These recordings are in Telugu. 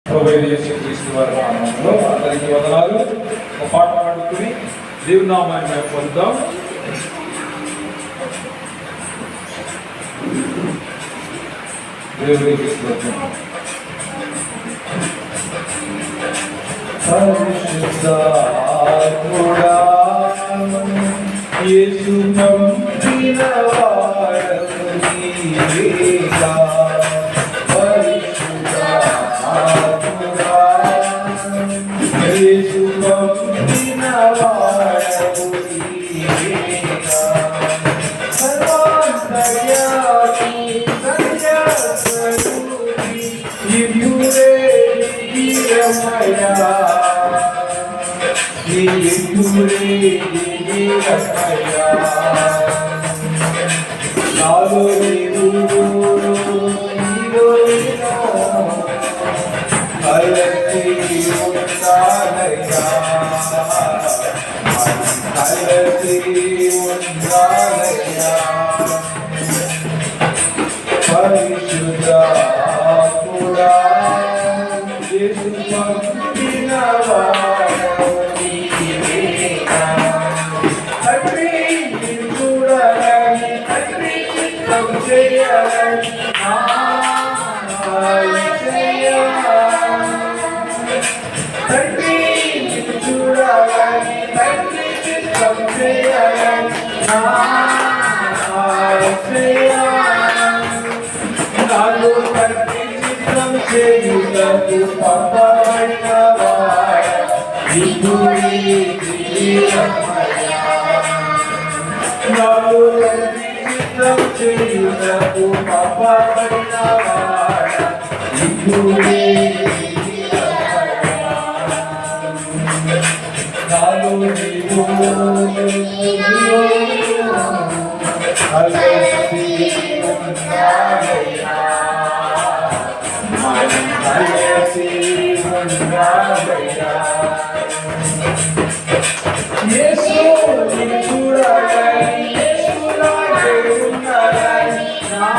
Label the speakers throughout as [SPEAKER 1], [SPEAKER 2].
[SPEAKER 1] ప్రభువైన యేసుక్రీస్తు వారి నామములో అందరికీ వందనాలు. ఒక పాట పాడుకుని దేవుని నామాన్ని మేము పొందుదాం. దేవునికి స్తోత్రం. పరిశుద్ధ ఆత్ముడా యేసు పంపిన వాడవు నీవేగా. పరిశుద్ధ ఆత్ముడా యేసు పంపిన వాడవు నీవేగా. సర్వాంతర్యామి సత్యస్వరూపి దివ్యుడే దివ్యమయా. దివ్యుడే దివ్యమయా. నాలో నీవు కలసి ఉండాలయ్యా. కలసి ఉండాలయ్యా. పరిశుద్ధ ఆత్ముడా యేసు పంపిన వాడవు నీవేగా. తండ్రి నిన్ను చూడాలని, తండ్రి చిత్తం చేయాలని నా యేసయ్యా. తండ్రి నిన్ను చూడాలని, తండ్రి చిత్తం చేయాలని నా యేసయ్యా. నాలో తండ్రి చిత్తం చేయుటకు పంపబడిన వాడా దివ్యుడే దివ్యమయా. నాలో తండ్రి చిత్తం చేయుటకు పంపబడిన వాడా దివ్యుడే దివ్యమయా. నాలో నీవు కలసి ఉండాలయ్యా. మనం కలసి ఉండాలయ్యా. యేసు నిన్ను చూడాలని, యేసులాగే ఉండాలని నా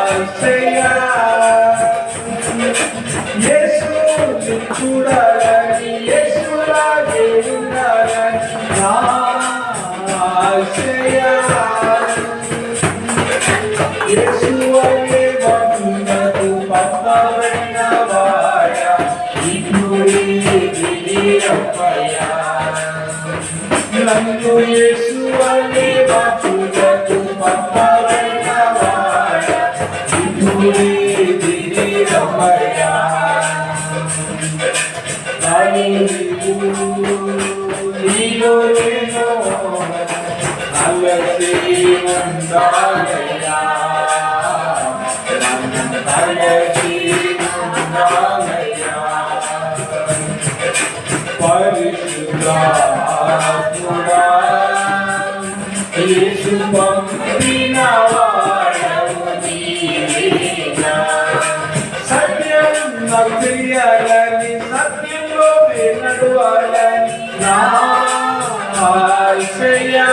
[SPEAKER 1] యేసయ్యా. యేసు నిన్ను చూడాలని, యేసులాగే ఉండాలని నా యేసయ్యా. యేసు అనే భక్తులకు పంపబడిన వాడా దివ్యుడే దివ్యమయా. నన్ను యేసు అనే భక్తులకు పంపబడిన వాడా దివ్యుడే దివ్యమయా. నీలో నేను కలసి ఉండాలయ్యా. కలసి ఉండాలయ్యా. పరిశుద్ధ ఆత్ముడా యేసు పంపిన వాడవు నీవేగా. సత్యం నాకు తెలియాలని, సత్యంలో నడవాలని నా యేసయ్యా.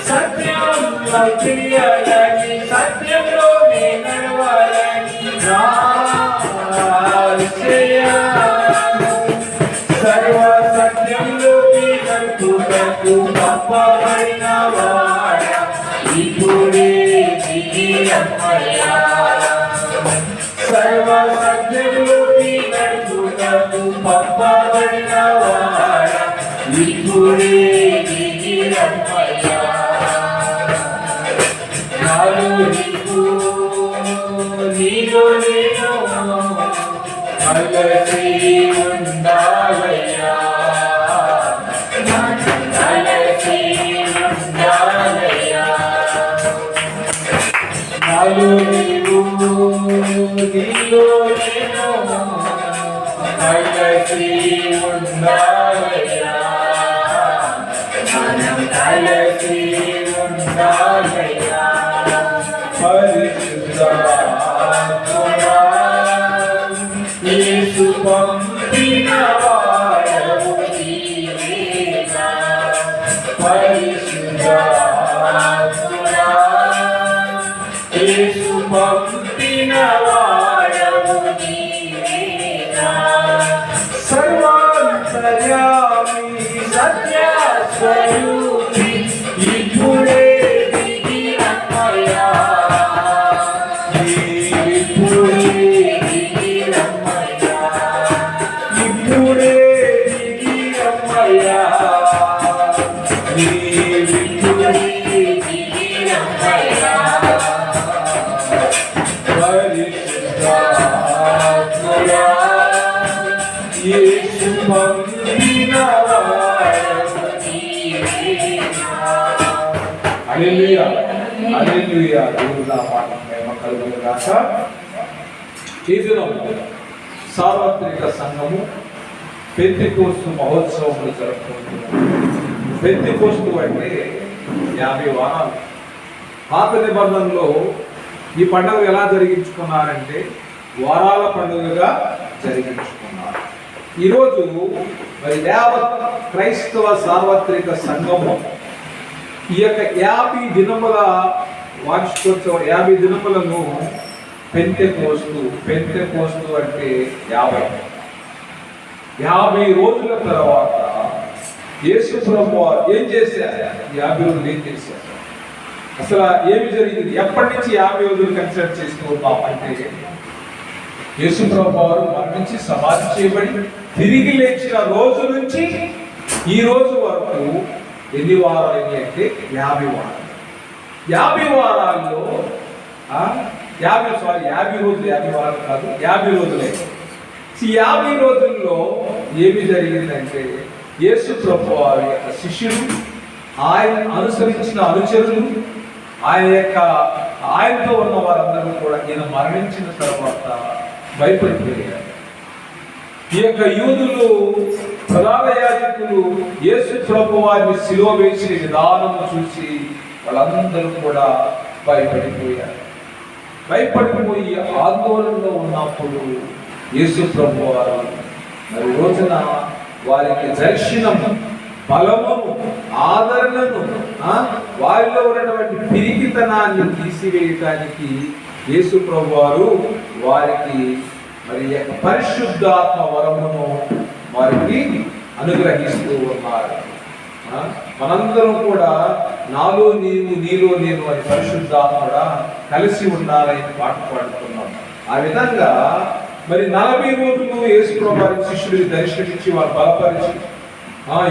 [SPEAKER 1] సత్యం నాకు తెలియాలని, సత్యంలో నడవాలని నా యేసయ్యా. సర్వ సత్యంలోకి నడుపుటకు పంపబడిన వాడా దివ్యుడే దివ్యమయా. సర్వ సత్యంలోకి నడుపుటకు పంపబడిన వాడా దివ్యుడే దివ్యమయా. నాలో నీవు నీలో నేను కలసి ఉండాలయ్యా. కలసి ఉండాలయ్యా. నాలో నీవు నీలో నేను కలసి ఉండాలయ్యా. మనం కలసి ఉండాలయ్యా. పరిశుద్ధ ఆత్ముడా యేసు పంపిన వాడవు నీవేగా. పరిశుద్ధ ఆత్ముడా యేసు పంపిన పరిశుద్ధాత్ముడా యేసు పంపిన వాడవు నీవేనా. హల్లెలూయా హల్లెలూయా. దేవుని నామానికి మహిమ కలుగును గాక. ఈ దినం సార్వత్రిక సంఘము పెంతెకోస్తు మహోత్సవములు జరుపుకుంటున్నాము. పెంతెకోస్తు అంటే 50 వారాలు. పాత నిబంధనలో ఈ పండుగ ఎలా జరిగించుకున్నారంటే వారాల పండుగగా జరిగించుకున్నారు. ఈరోజు మరి యావత్ క్రైస్తవ సార్వత్రిక సంఘము ఈ యొక్క 50 దినముల వార్షికోత్సవ 50 దినములను పెంతెకోస్తు అంటే 50 రోజుల తర్వాత యేసు ప్రభువు ఏం చేశారు? 50 రోజులు ఏం చేశారు? అసలు ఏమి జరిగింది? ఎప్పటి నుంచి 50 రోజులు కన్సిడర్ చేస్తూ ఉన్నాం అంటే యేసు ప్రభువు మరణించి సమాధి చేయబడి తిరిగి లేచిన రోజు నుంచి ఈ రోజు వరకు ఎన్ని వారాలు అంటే 50 వారాలు. 50 వారాల్లో 50 రోజులు, 50 వారాలు కాదు, 50 రోజులే. ఈ 50 రోజుల్లో ఏమి జరిగిందంటే యేసు ప్రభువు వారి యొక్క శిష్యులు, ఆయన అనుసరించిన అనుచరులు, ఆయనతో ఉన్న వారందరూ కూడా ఈయన మరణించిన తర్వాత భయపడిపోయారు. ఈ యొక్క యూదులు, ప్రధాన యాజకులు యేసు ప్రభువు వారిని సిలువ వేసిన విధానం చూసి వాళ్ళందరూ కూడా భయపడిపోయారు. భయపడిపోయి ఆందోళనలో ఉన్నప్పుడు యేసు ప్రభువు వారు మరి రోజున వారికి దర్శనము, బలమును, ఆదరణను, వారిలో ఉన్నటువంటి పిరికితనాన్ని తీసివేయటానికి యేసు ప్రభువు వారు వారికి మరి పరిశుద్ధాత్మ వరమును వారికి అనుగ్రహిస్తూ ఉన్నారు. మనందరం కూడా నాలో నీవు, నీలో నేను అని పరిశుద్ధాత్ముడా కలిసి ఉండాలని పాట పాడుతున్నాం. ఆ విధంగా మరి 40 రోజులు యేసు ప్రభువు వారి శిష్యుడికి దర్శనమిచ్చి వారు బలపరిచి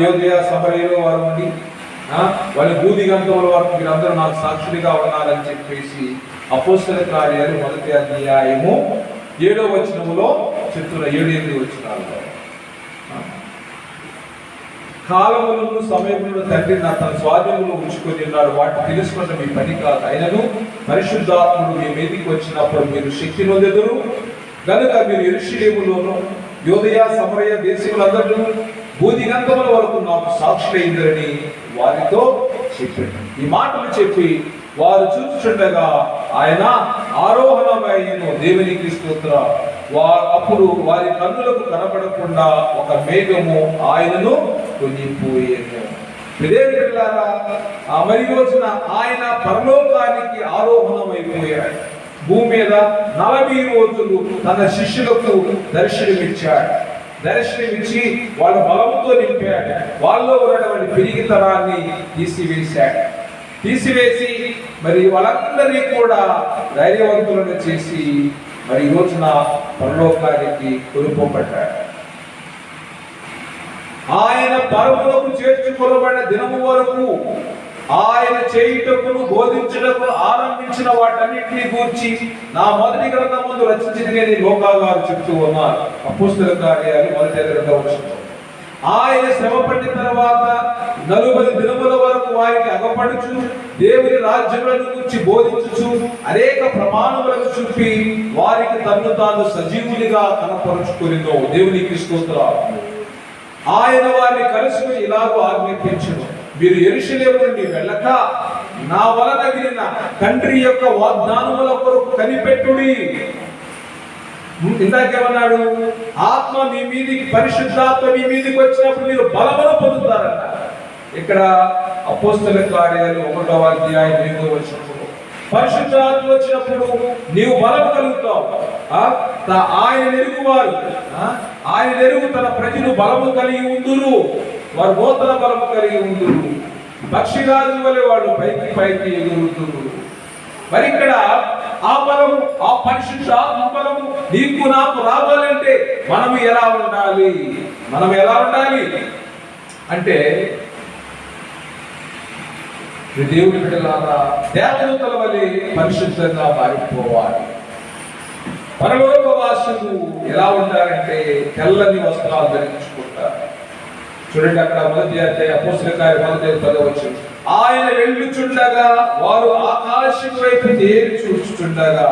[SPEAKER 1] యోదయ సమరయలో వారు ఉండి వాళ్ళ బూది గంధముల వరకు మీరందరూ నాకు సాక్షులుగా ఉన్నారని చెప్పేసి అపోస్తల కార్యాలు 1వ అధ్యాయము 7వ వచనములో చెప్తున్న 7-8 వచనాల్లో కాలములను సమయములను తండ్రి నా తన స్వాధీనంలో ఉంచుకొని ఉన్నాడు, వాటిని తెలుసుకున్న మీ పని కాదు. అయినను పరిశుద్ధాత్ముడు మీ మీదికి వచ్చినప్పుడు మీరు శక్తి నొందెదరు కనుక మీరు యెరూషలేములోను యోదయ సమరయ దేశములందరూ బూది గంధముల వరకు నాకు సాక్షులైందని వారితో చెప్పాడు. ఈ మాటలు చెప్పి వారు చూస్తుండగా ఆయన ఆరోహణమైన దేవునికి స్తోత్రం. అప్పుడు వారి కన్నులకు కనపడకుండా ఒక మేఘము ఆయనను కొనిపోయేను. మరి రోజున ఆయన పరలోకానికి ఆరోహణమైపోయాడు. భూమి మీద 40 రోజులు తన శిష్యులకు దర్శనమిచ్చాడు. దర్శనమిచ్చి వాళ్ళ బలముతో నింపాడు. వాళ్ళలో ఉన్నటువంటి పెరిగితనాన్ని తీసివేసి మరి వాళ్ళందరినీ కూడా ధైర్యవంతులను చేసి మరి ఈ రోజున పరలోకానికి కొనుక్కోబడ్డాడు. ఆయన పరములకు చేర్చుకొనబడిన దినము వరకు ఆయన చేయుటకును బోధించుటకు ఆరంభించిన వాటన్నిటిని గూర్చి నా మొదటి గ్రంథం ముందు రచించింది లోకాగారు చెప్తూ ఉన్నారు. అపోస్తల కార్యాలు 1వ వచనం. ఆయన శ్రమ పడిన తర్వాత 40 దినముల వరకు వారికి అగపడుచు దేవుని రాజ్యములను గురించి బోధించుచు అనేక ప్రమాణములను చూపి వారికి తన్ను తాను సజీవునిగా కనపరుచుకొనినో దేవునికి స్తోత్రం. ఆయన వారిని కలుసుకుని ఇలాగూ ఆజ్ఞాపించును, మీరు యెరూషలేము నుండి వెళ్ళక నా వలన వినిన తండ్రి యొక్క వాగ్దానముల కొరకు కనిపెట్టుడి. ఇందాకేమన్నాడు? ఆత్మ మీ మీదికి, పరిశుద్ధాత్మ మీ మీదికి వచ్చినప్పుడు మీరు బలమును పొందుతారన్న. ఇక్కడ అపోస్తల కార్యాలు 1వ అధ్యాయం 8వ వచనంలో పరిశుద్ధాత్మ వచ్చినప్పుడు నీవు బలము కలుగుతావు. ఆయన ఎరుగువారు, ఆయన ఎరుగు తన ప్రజలు బలము కలిగి ఉందురు, వారు నూతన బలము కలిగి ఉందురు, పక్షిరాజు వలె వాళ్ళు పైకి ఎగురుతురు. మరి ఇక్కడ ఆ బలము, ఆ పరిశుద్ధాత్మ బలము నీకు నాకు రావాలంటే మనం ఎలా ఉండాలి అంటే దేవుని బిడ్డలారా దేవదూతల వలె పరిశుద్ధంగా మారిపోవాలి. పరలోకవాసులు ఎలా ఉంటారంటే తెల్లని వస్త్రాలు ధరించుకుంటారు. చూడండి, అక్కడ మొదటి అధ్యాయం అపోస్తలుల కార్యం 1:10 ఆయన వెళ్ళుచుండగా వారు ఆకాశం వైపు తేరి చూస్తుండగా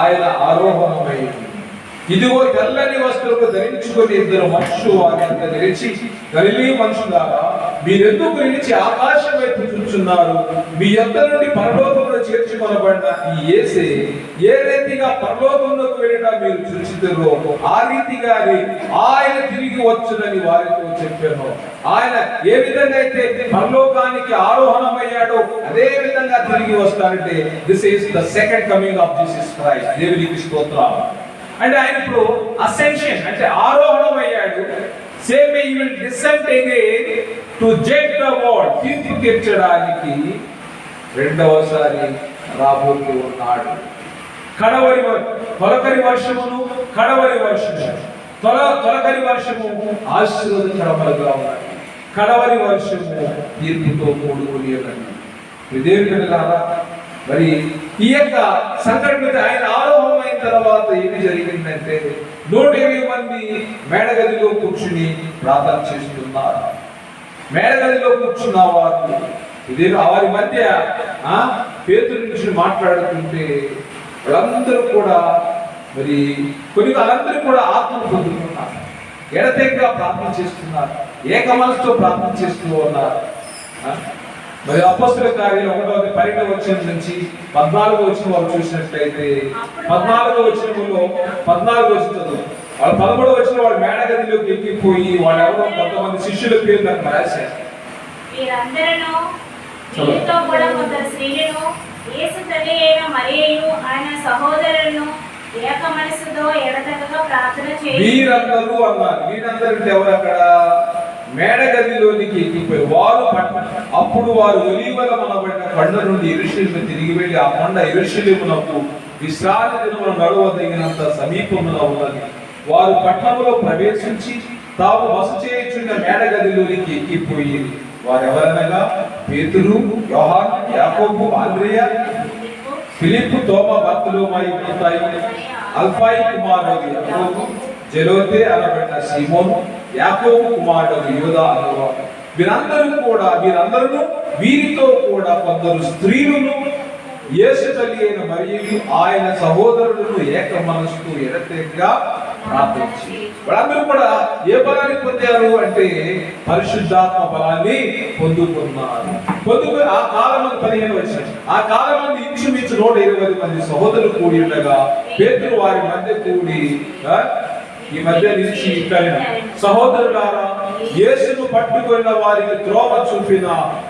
[SPEAKER 1] ఆయన ఆరోహణమై ఇదిగో తెల్లని వస్త్రము ధరించుకొని ఇద్దరు మనుషులు ఆయన నిలిచి, గలిలీ మనుషులారా, మీరెందుకు నిలిచి ఆకాశం వైపు చూస్తున్నారు? మీ యొద్ద నుండి పరలోకంలో చేర్చుకొనబడిన ఈ యేసే ఏ రీతిగా పరలోకంలోకి వెళ్ళడం మీరు చూచితురో ఆ రీతిగానే ఆయన తిరిగి వచ్చునని వారితో చెప్పాను. ఆయన ఏ విధంగా అయితే పరలోకానికి ఆరోహణమయ్యాడో అదే విధంగా తిరిగి వస్తారంటే this is the second coming of Jesus Christ. దేవునికి స్తోత్రం. అంటే ఆయన ఇప్పుడు అసెన్షన్ అంటే ఆరోహణం అయ్యాడు. Same he will descend again to judge the world, తీర్పు తీర్చడానికి రెండవసారి రాబోతూ ఉన్నాడు. తొలకరి వర్షమును కడవరి వర్షము, తొలకరి వర్షము ఆశీర్వాదకరములుగా ఉన్నాయి, కడవరి వర్షము తీర్పుతో కూడుకుని ఉన్నది. దేవుని బిడ్డలారా, మరి ఈ యొక్క సంఘటన ఆయన ఆరోహణం అయిన తర్వాత ఏమి జరిగిందంటే 120 మంది మేడగదిలో కూర్చుని ప్రార్థన చేస్తున్నారు. మేడగదిలో కూర్చున్న వారు ఇదే వారి మధ్య పేతురు నుంచి మాట్లాడుతుంటే వాళ్ళందరూ కూడా మరి వాళ్ళందరూ కూడా ఆత్మను పొందుతున్నారు. ఎడతెగగా ప్రార్థన చేస్తున్నారు, ఏక మనసుతో ప్రార్థన చేస్తూ ఉన్నారు. మరి అపోస్తలుల కార్యం 1:12 నుంచి 14 వారు చూసినట్లయితే 14 వాళ్ళు 13 వాళ్ళు మేడగదిలోకి ఎక్కిపోయి వాళ్ళు ఎవరో కొంతమంది శిష్యుల పేర్లు అక్కడ రాశారు. వీరందరూ అన్నారు. వీరందరూ ఎవరు? అక్కడ మేడగదిలోనికి ఎక్కిపోయి వారు అప్పుడు వారు ఒలీవల మనబడిన కొండ నుండి యెరూషలేము తిరిగి వెళ్ళి ఆ కొండ యెరూషలేమునకు విశ్రాంతి దినమున నడవదగినంత సమీపమున ఉన్నది. వారు పట్టణములో ప్రవేశించి తాము బస చేయుచున్న మేడగదిలోనికి ఎక్కిపోయి వారెవరనగా పేతురు, యోహాను, యాకోబు, ఆంద్రెయ, ఫిలిప్పు, తోమా, బర్తలోమాయి, మత్తయి, అల్ఫాయి కుమారుడు యాకోబు, జెలోతే అనబడిన సీమోను, యాకోబు కుమారుడు యూదా అనేవాడు. వీరందరూ వీరితో కూడా కొందరు స్త్రీలను, యేసు తల్లి అయిన మరియు, ఆయన సహోదరులను ఏక మనసుతో ఎడతెగగా ప్రార్థించి వాళ్ళందరూ కూడా ఏ బలాన్ని పొందారు అంటే పరిశుద్ధాత్మ బలాన్ని పొందుకున్నారు. ఆ కాలం 15 వచ్చారు. ఆ కాలం మంది ఇంచుమించు 120 మంది సహోదరులు కూడి ఉండగా పేతురు వారి మధ్య కూడి ఈ మధ్య నిలిచి సహోదరులారా, యేసును పట్టుకున్న వారికి త్రోవ చూపిన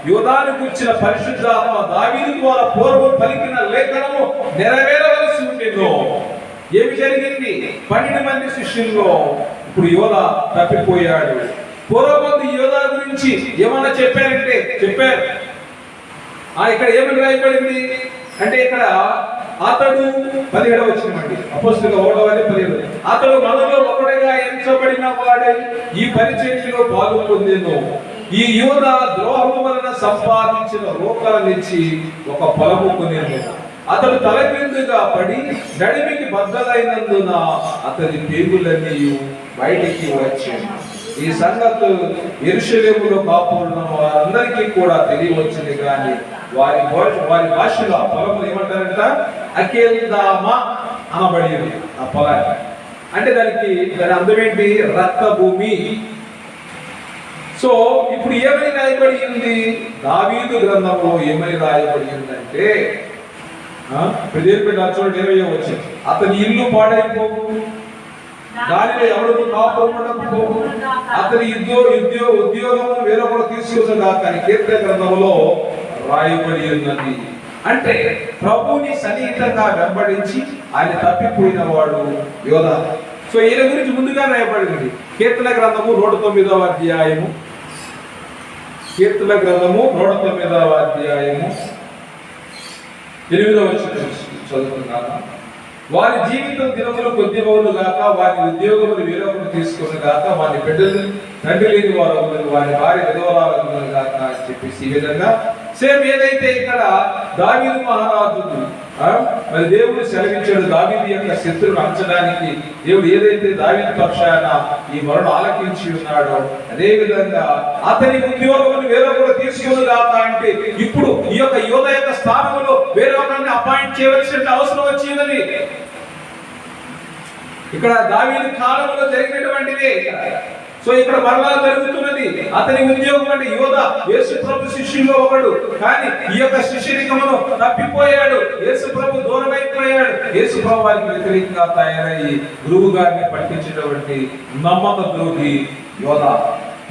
[SPEAKER 1] యోధాను కూర్చిన పరిశుద్ధాత్మ దావీదు ద్వారా పూర్వం పలికిన లేఖనము నెరవేరవలసి ఉండేదో. ఏమి జరిగింది? 12 మంది శిష్యుల్లో ఇప్పుడు యోధ తప్పిపోయాడు. పూర్వమంది యోధ గురించి ఏమన్నా చెప్పారంటే చెప్పారు. ఇక్కడ ఏమని రాయబడింది అంటే ఇక్కడ అతడు 17 అపోస్తలుల 1:17 అతడు మనలో ఒకడిగా ఎంచబడిన వాడై ఈ పరిచర్యలో పాల్గొందెను. ఈ యోధ ద్రోహము వలన సంపాదించిన రోకలనిచ్చి ఒక పొలము కొనెను. అతడు తలక్రిందుగా పడి నడిమికి బద్దలైనందున అతని పేగులన్నీ బయటికి వచ్చాను. ఈ సంగతి యెరూషలేములో కాపున్న వారందరికీ కూడా తెలియవచ్చింది. కానీ వారి భాషలో ఆ పొలము ఏమంటారంట? అకేల్దామా అనబడి ఆ పొలాన్ని. అంటే దాని అర్థం ఏంటి? రక్త భూమి. సో ఇప్పుడు ఏమని రాయబడి ఉంది? దావీదు గ్రంథంలో ఏమని రాయబడి ఉందంటే చూడండి 20వ వచనం, అతని ఇల్లు పాడైపోవు, దానిలో ఎవరు కాపురముండకపోవు, అతని ఉద్యోగము వేరొకరు తీసుకుగా కానీ కీర్తన గ్రంథంలో రాయబడి ఉన్నది. అంటే ప్రభువుని సన్నిహితంగా వెంబడించి ఆయన తప్పిపోయిన వాడు యోధ. సో ఈయన గురించి ముందుగా రాయబడింది. కీర్తన గ్రంథము 109వ అధ్యాయము, కీర్తన గ్రంథము 109వ అధ్యాయము 8వ వచనం చదువుతున్నాను. వారి జీవితం దినములు కొద్ది రోజులు గాక, వారి ఉద్యోగములు వేరొకరు తీసుకుని గాక, వారి బిడ్డలు తండ్రి లేని వారు, వారి భార్య విధవరాలు గాక అని చెప్పేసి ఈ విధంగా సేమ్ ఏదైతే ఇక్కడ దావీదు మహారాజు మరి దేవుడు సెలవించాడు దావీదు యొక్క శత్రువును అంచడానికి. దేవుడు ఏదైతే దావీదు పక్షాన ఈ మరణం ఆలకించి ఉన్నాడో అదే విధంగా అతని ఉద్యోగం వేరొకరు తీసుకుని రాక అంటే ఇప్పుడు ఈ యొక్క యోధ యొక్క స్థానంలో వేరొకరిని అపాయింట్ చేయవలసిన అవసరం వచ్చిందని ఇక్కడ దావీదు కాలంలో జరిగినటువంటిదే. సో ఇక్కడ మరలా జరుగుతున్నది. అతని ఉద్యోగం అంటే యోధ యేసు ప్రభు శిష్యుల్లో ఒకడు, కానీ ఈ యొక్క శిష్యరికమును తప్పిపోయాడు. యేసు ప్రభు దూరం అయిపోయాడు. యేసు ప్రభు వారికి వ్యతిరేకంగా తయారయ్యి గురువు గారిని పట్టించినటువంటి నమ్మక ద్రోహి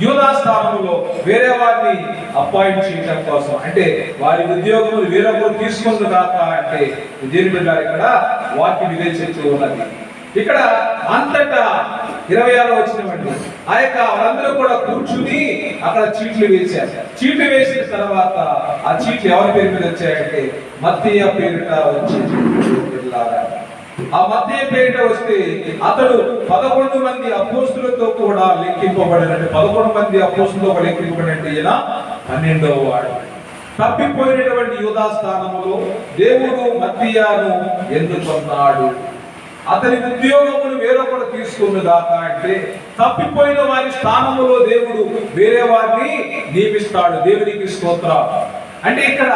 [SPEAKER 1] యోధా స్థానంలో వేరే వారిని అపాయింట్ చేయడం కోసం, అంటే వారి ఉద్యోగములు వేరొకరు తీసుకుంది కాక అంటే దేని బిడ్డ ఇక్కడ వాక్యం వివేచిస్తూ ఉన్నది. ఇక్కడ అంతటా 26 వచ్చినవండి ఆ యొక్క వాళ్ళందరూ కూడా కూర్చుని అక్కడ చీట్లు వేశారు. చీట్లు వేసిన తర్వాత ఆ చీట్లు ఎవరి పేరు మీద వచ్చాయంటే మత్తయి పేరిట వచ్చేది. ఆ మత్తయి పేరిట వస్తే అతడు 11 మంది అపోస్తులతో కూడా లెక్కింపబడినట్టు 11 మంది అపోస్తులతో లెక్కింపబడినట్టు ఈయన 12వ వాడు. తప్పిపోయినటువంటి యూదా స్థానంలో దేవుడు మత్తయిను ఎందుకున్నాడు? అతని ఉద్యోగమును వేరొకడు తీసుకున్నదాక అంటే తప్పిపోయిన వారి స్థానంలో దేవుడు వేరే వారిని నియమిస్తాడు. దేవునికి స్తోత్రం. అంటే ఇక్కడ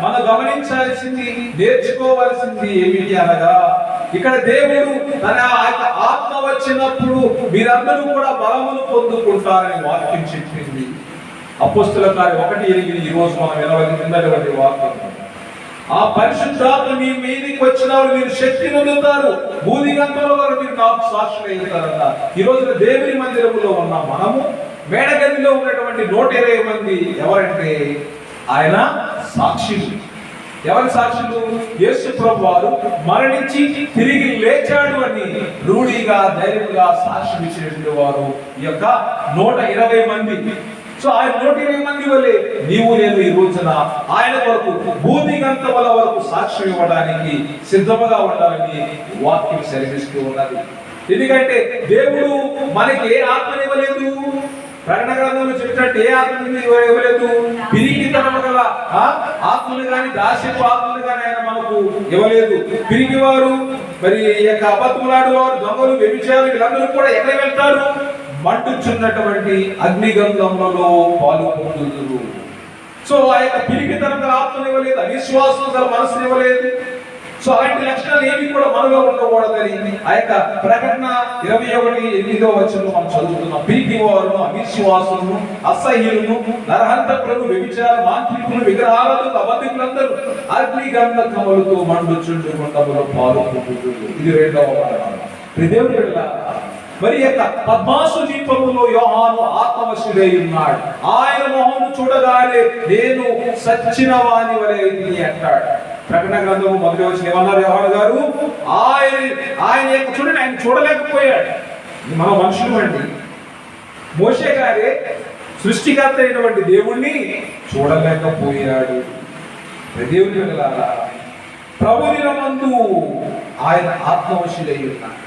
[SPEAKER 1] మనం గమనించాల్సింది, నేర్చుకోవాల్సింది ఏమిటి అనగా, ఇక్కడ దేవుడు తన ఆత్మ వచ్చినప్పుడు మీరందరూ కూడా బలమును పొందుకుంటారని వాక్యం చెప్పింది. అపోస్తుల కార్యం 1:8 ఈ రోజు మనం విన్నటువంటి వాక్యం. ఆ పరిశుద్ధాత్మ మీ మీదికి వచ్చినప్పుడు మీరు శక్తి పొందుతారు, భూదిగంతల వరకు మీరు నాకు సాక్షులు అవుతారన్న. ఈ రోజున దేవుని మందిరంలో ఉన్న మనము మేడగదిలో ఉన్నటువంటి 120 మంది ఎవరంటే ఆయన సాక్షులు. ఎవరి సాక్షులు? యేసు ప్రభు వారు మరణించి తిరిగి లేచాడు అని రూఢిగా ధైర్యంగా సాక్ష్యం ఇచ్చినటువంటి వారు ఈ యొక్క 120 మంది. సో ఆయన 120 మంది వల్లే నీవు నేను ఈ రోజున ఆయన వరకు భూదిగంతముల వరకు సాక్ష్యం ఇవ్వడానికి సిద్ధముగా ఉండాలని వాక్యం సెలవిస్తూ ఉన్నది. ఎందుకంటే దేవుడు మనకి ఏ ఆత్మనివ్వలేదు, ప్రకటన గ్రంథంలో చెప్పినట్టు ఏ ఆత్మని ఇవ్వలేదు. పిరికితనము గల ఆత్మలు కానీ దాస్యపు ఆత్మలు కానీ ఆయన మనకు ఇవ్వలేదు. పిరికివారు, మరి యొక్క అబద్ధములాడు వారు, దొంగలు, వ్యభిచారులు వీళ్ళందరూ కూడా ఎక్కడ వెళ్తారు? మండుచున్నటువంటి అగ్నిగంధములలో పాల్గొంటున్నారు. సో ఆ యొక్క పిరికితనం గల ఆత్మని ఇవ్వలేదు, అవిశ్వాసం గల మనసుని ఇవ్వలేదు. సో అలాంటి లక్షణాలు ఏవి కూడా మనలో ఉండకూడదని ఆ యొక్క ప్రకటన 21:8 వచనంలో మనం చదువుతున్నాం. పిరికి వారును, అవిశ్వాసులను, అసహ్యులను, నరహంతకులను, వ్యభిచార మాంత్రికులు, విగ్రహాలకు అబద్ధికులందరూ అగ్నిగంధకములతో మండుచుండు గుండములో పాల్గొంటున్నారు. ఇది 2వ మరణం. దేవుని మరి యొక్క పద్మాసు దీపములో యోహాను ఆత్మవశుడై ఉన్నాడు. ఆయన మొహమును చూడగానే నేను సచ్చిన వాని వలె అంటాడు. ప్రకటన గ్రంథము 1వ వచనం ఏమన్నారు యోహాను గారు? ఆయన యొక్క చూడండి, ఆయన చూడలేకపోయాడు. మన మనుషులు అండి. మోషే గారే సృష్టికర్త అయినటువంటి దేవుణ్ణి చూడలేకపోయాడు. దేవుని వెళ్ళాలా? ప్రభు దినమందు ఆయన ఆత్మవశుడై ఉన్నాడు.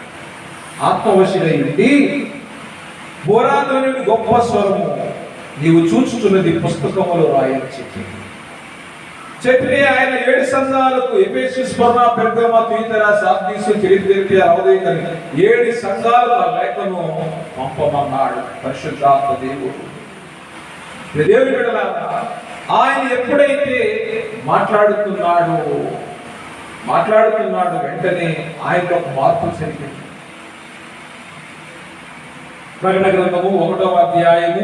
[SPEAKER 1] ఆత్మవశుడై ఉండి బోరాధ్వని గొప్ప స్వరము నీవు చూచుతున్నది పుస్తకములో రాయని చెప్పి ఆయన 7 సంఘాలకు ఎఫెసు, స్మరణ, పెర్గమ, థియతైర, సార్దీసు, ఫిలదెల్ఫియా, లవోదికయ 7 సంఘాలకు లేఖను పంపమన్నాడు పరిశుద్ధాత్మ దేవుడు. దేవుని బిడ్డలారా, ఆయన ఎప్పుడైతే మాట్లాడుతున్నాడు వెంటనే ఆయనలో ఒక మార్పు జరిగింది. ప్రకటన గ్రంథము 1వ అధ్యాయము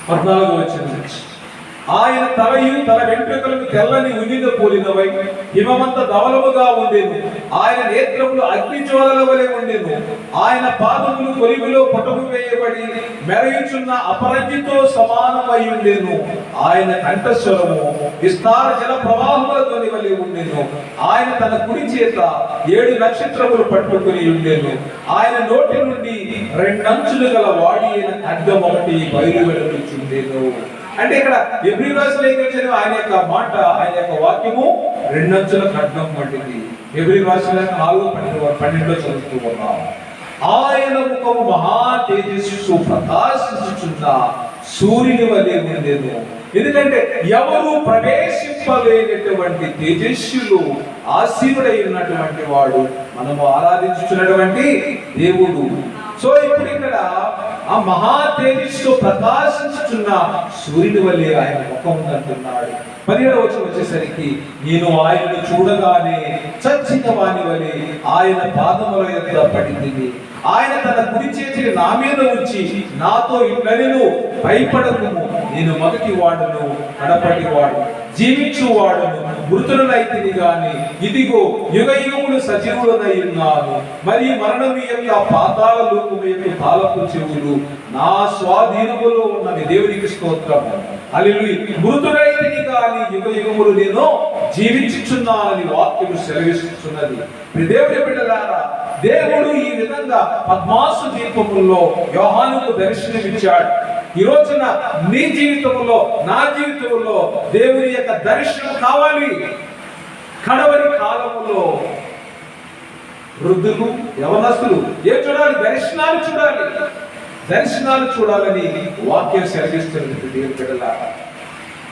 [SPEAKER 1] 14వ వచనం. ఆయన తలయు తల వెంట్రుకలకు తెల్లని ఉనిగ పోలినవై హిమమంత ధవలముగా ఉండెను. ఆయన నేత్రములు అగ్ని జ్వాలల వలె ఉండెను. ఆయన పాదములు కొలిమిలో పటము వేయబడి మెరయుచున్న అపరంజితో సమానమై ఉండెను. ఆయన కంఠస్వరము విస్తార జల ప్రవాహముల ధ్వని వలె ఉండెను. ఆయన తన కుడి చేత 7 నక్షత్రములు పట్టుకుని ఉండెను. ఆయన నోటి నుండి 2 అంచులు గల వాడి అయిన ఖడ్గం ఒకటి బయలువెడలుచుండెను. అంటే ఇక్కడ ఎబ్రీ రాసిన ఆయన యొక్క మాట, ఆయన యొక్క వాక్యము 2 అంచుల ఖడ్గం వంటిది. ఎబ్రీ రాసిన 4:12 చదువుతూ ఉన్నాం. ఆయన ముఖము మహా తేజస్సు ప్రకాశించుచున్న సూర్యుని వలె ఉండెను. ఎందుకంటే ఎవరు ప్రవేశింపలేనటువంటి తేజస్సులు ఆసీనుడై ఉన్నటువంటి వాడు మనము ఆరాధించుతున్నటువంటి దేవుడు. సో ఇప్పుడు ఇక్కడ ఆ మహా తేజస్సుతో ప్రకాశించుతున్న సూర్యుడి వల్లే ఆయన ముఖం ఉందంటున్నాడు. 17వ వచనం వచ్చేసరికి నేను ఆయనను చూడగానే చచ్చిన వాని వలె ఆయన పాదముల యొద్ద పడింది. ఆయన తన కుడి చేతిని నా మీద ఉంచి నాతో ఇట్లనెను, భయపడకుము, నేను మొదటి వాడును కడపటి వాడు, జీవించు వాడును, మృతులనైతిని గాని ఇదిగో యుగయుగములు సజీవులనై ఉన్నాను. మరియు మరణము యొక్క పాతాళ లోకము యొక్క తాళపు చెవులు నా స్వాధీనములో ఉన్నవి. దేవునికి స్తోత్రము. హల్లెలూయా. మృతులైతిని గాని యుగయుగములు నేను జీవించుచున్నానని వాక్యము సెలవిస్తున్నది. దేవుని బిడ్డలారా, దేవుడు ఈ విధంగా పద్మాసు దీపములో యోహానుకు దర్శనమిచ్చాడు. ఈ రోజున నీ జీవితంలో, నా జీవితంలో దేవుని యొక్క దర్శనం కావాలి. కడవరి కాలములో వృద్ధులు, యవనస్తులు ఏం చూడాలి? దర్శనాలు చూడాలి. దర్శనాలు చూడాలని వాక్యం సెలవిస్తుంది. దేవుని బిడ్డలారా,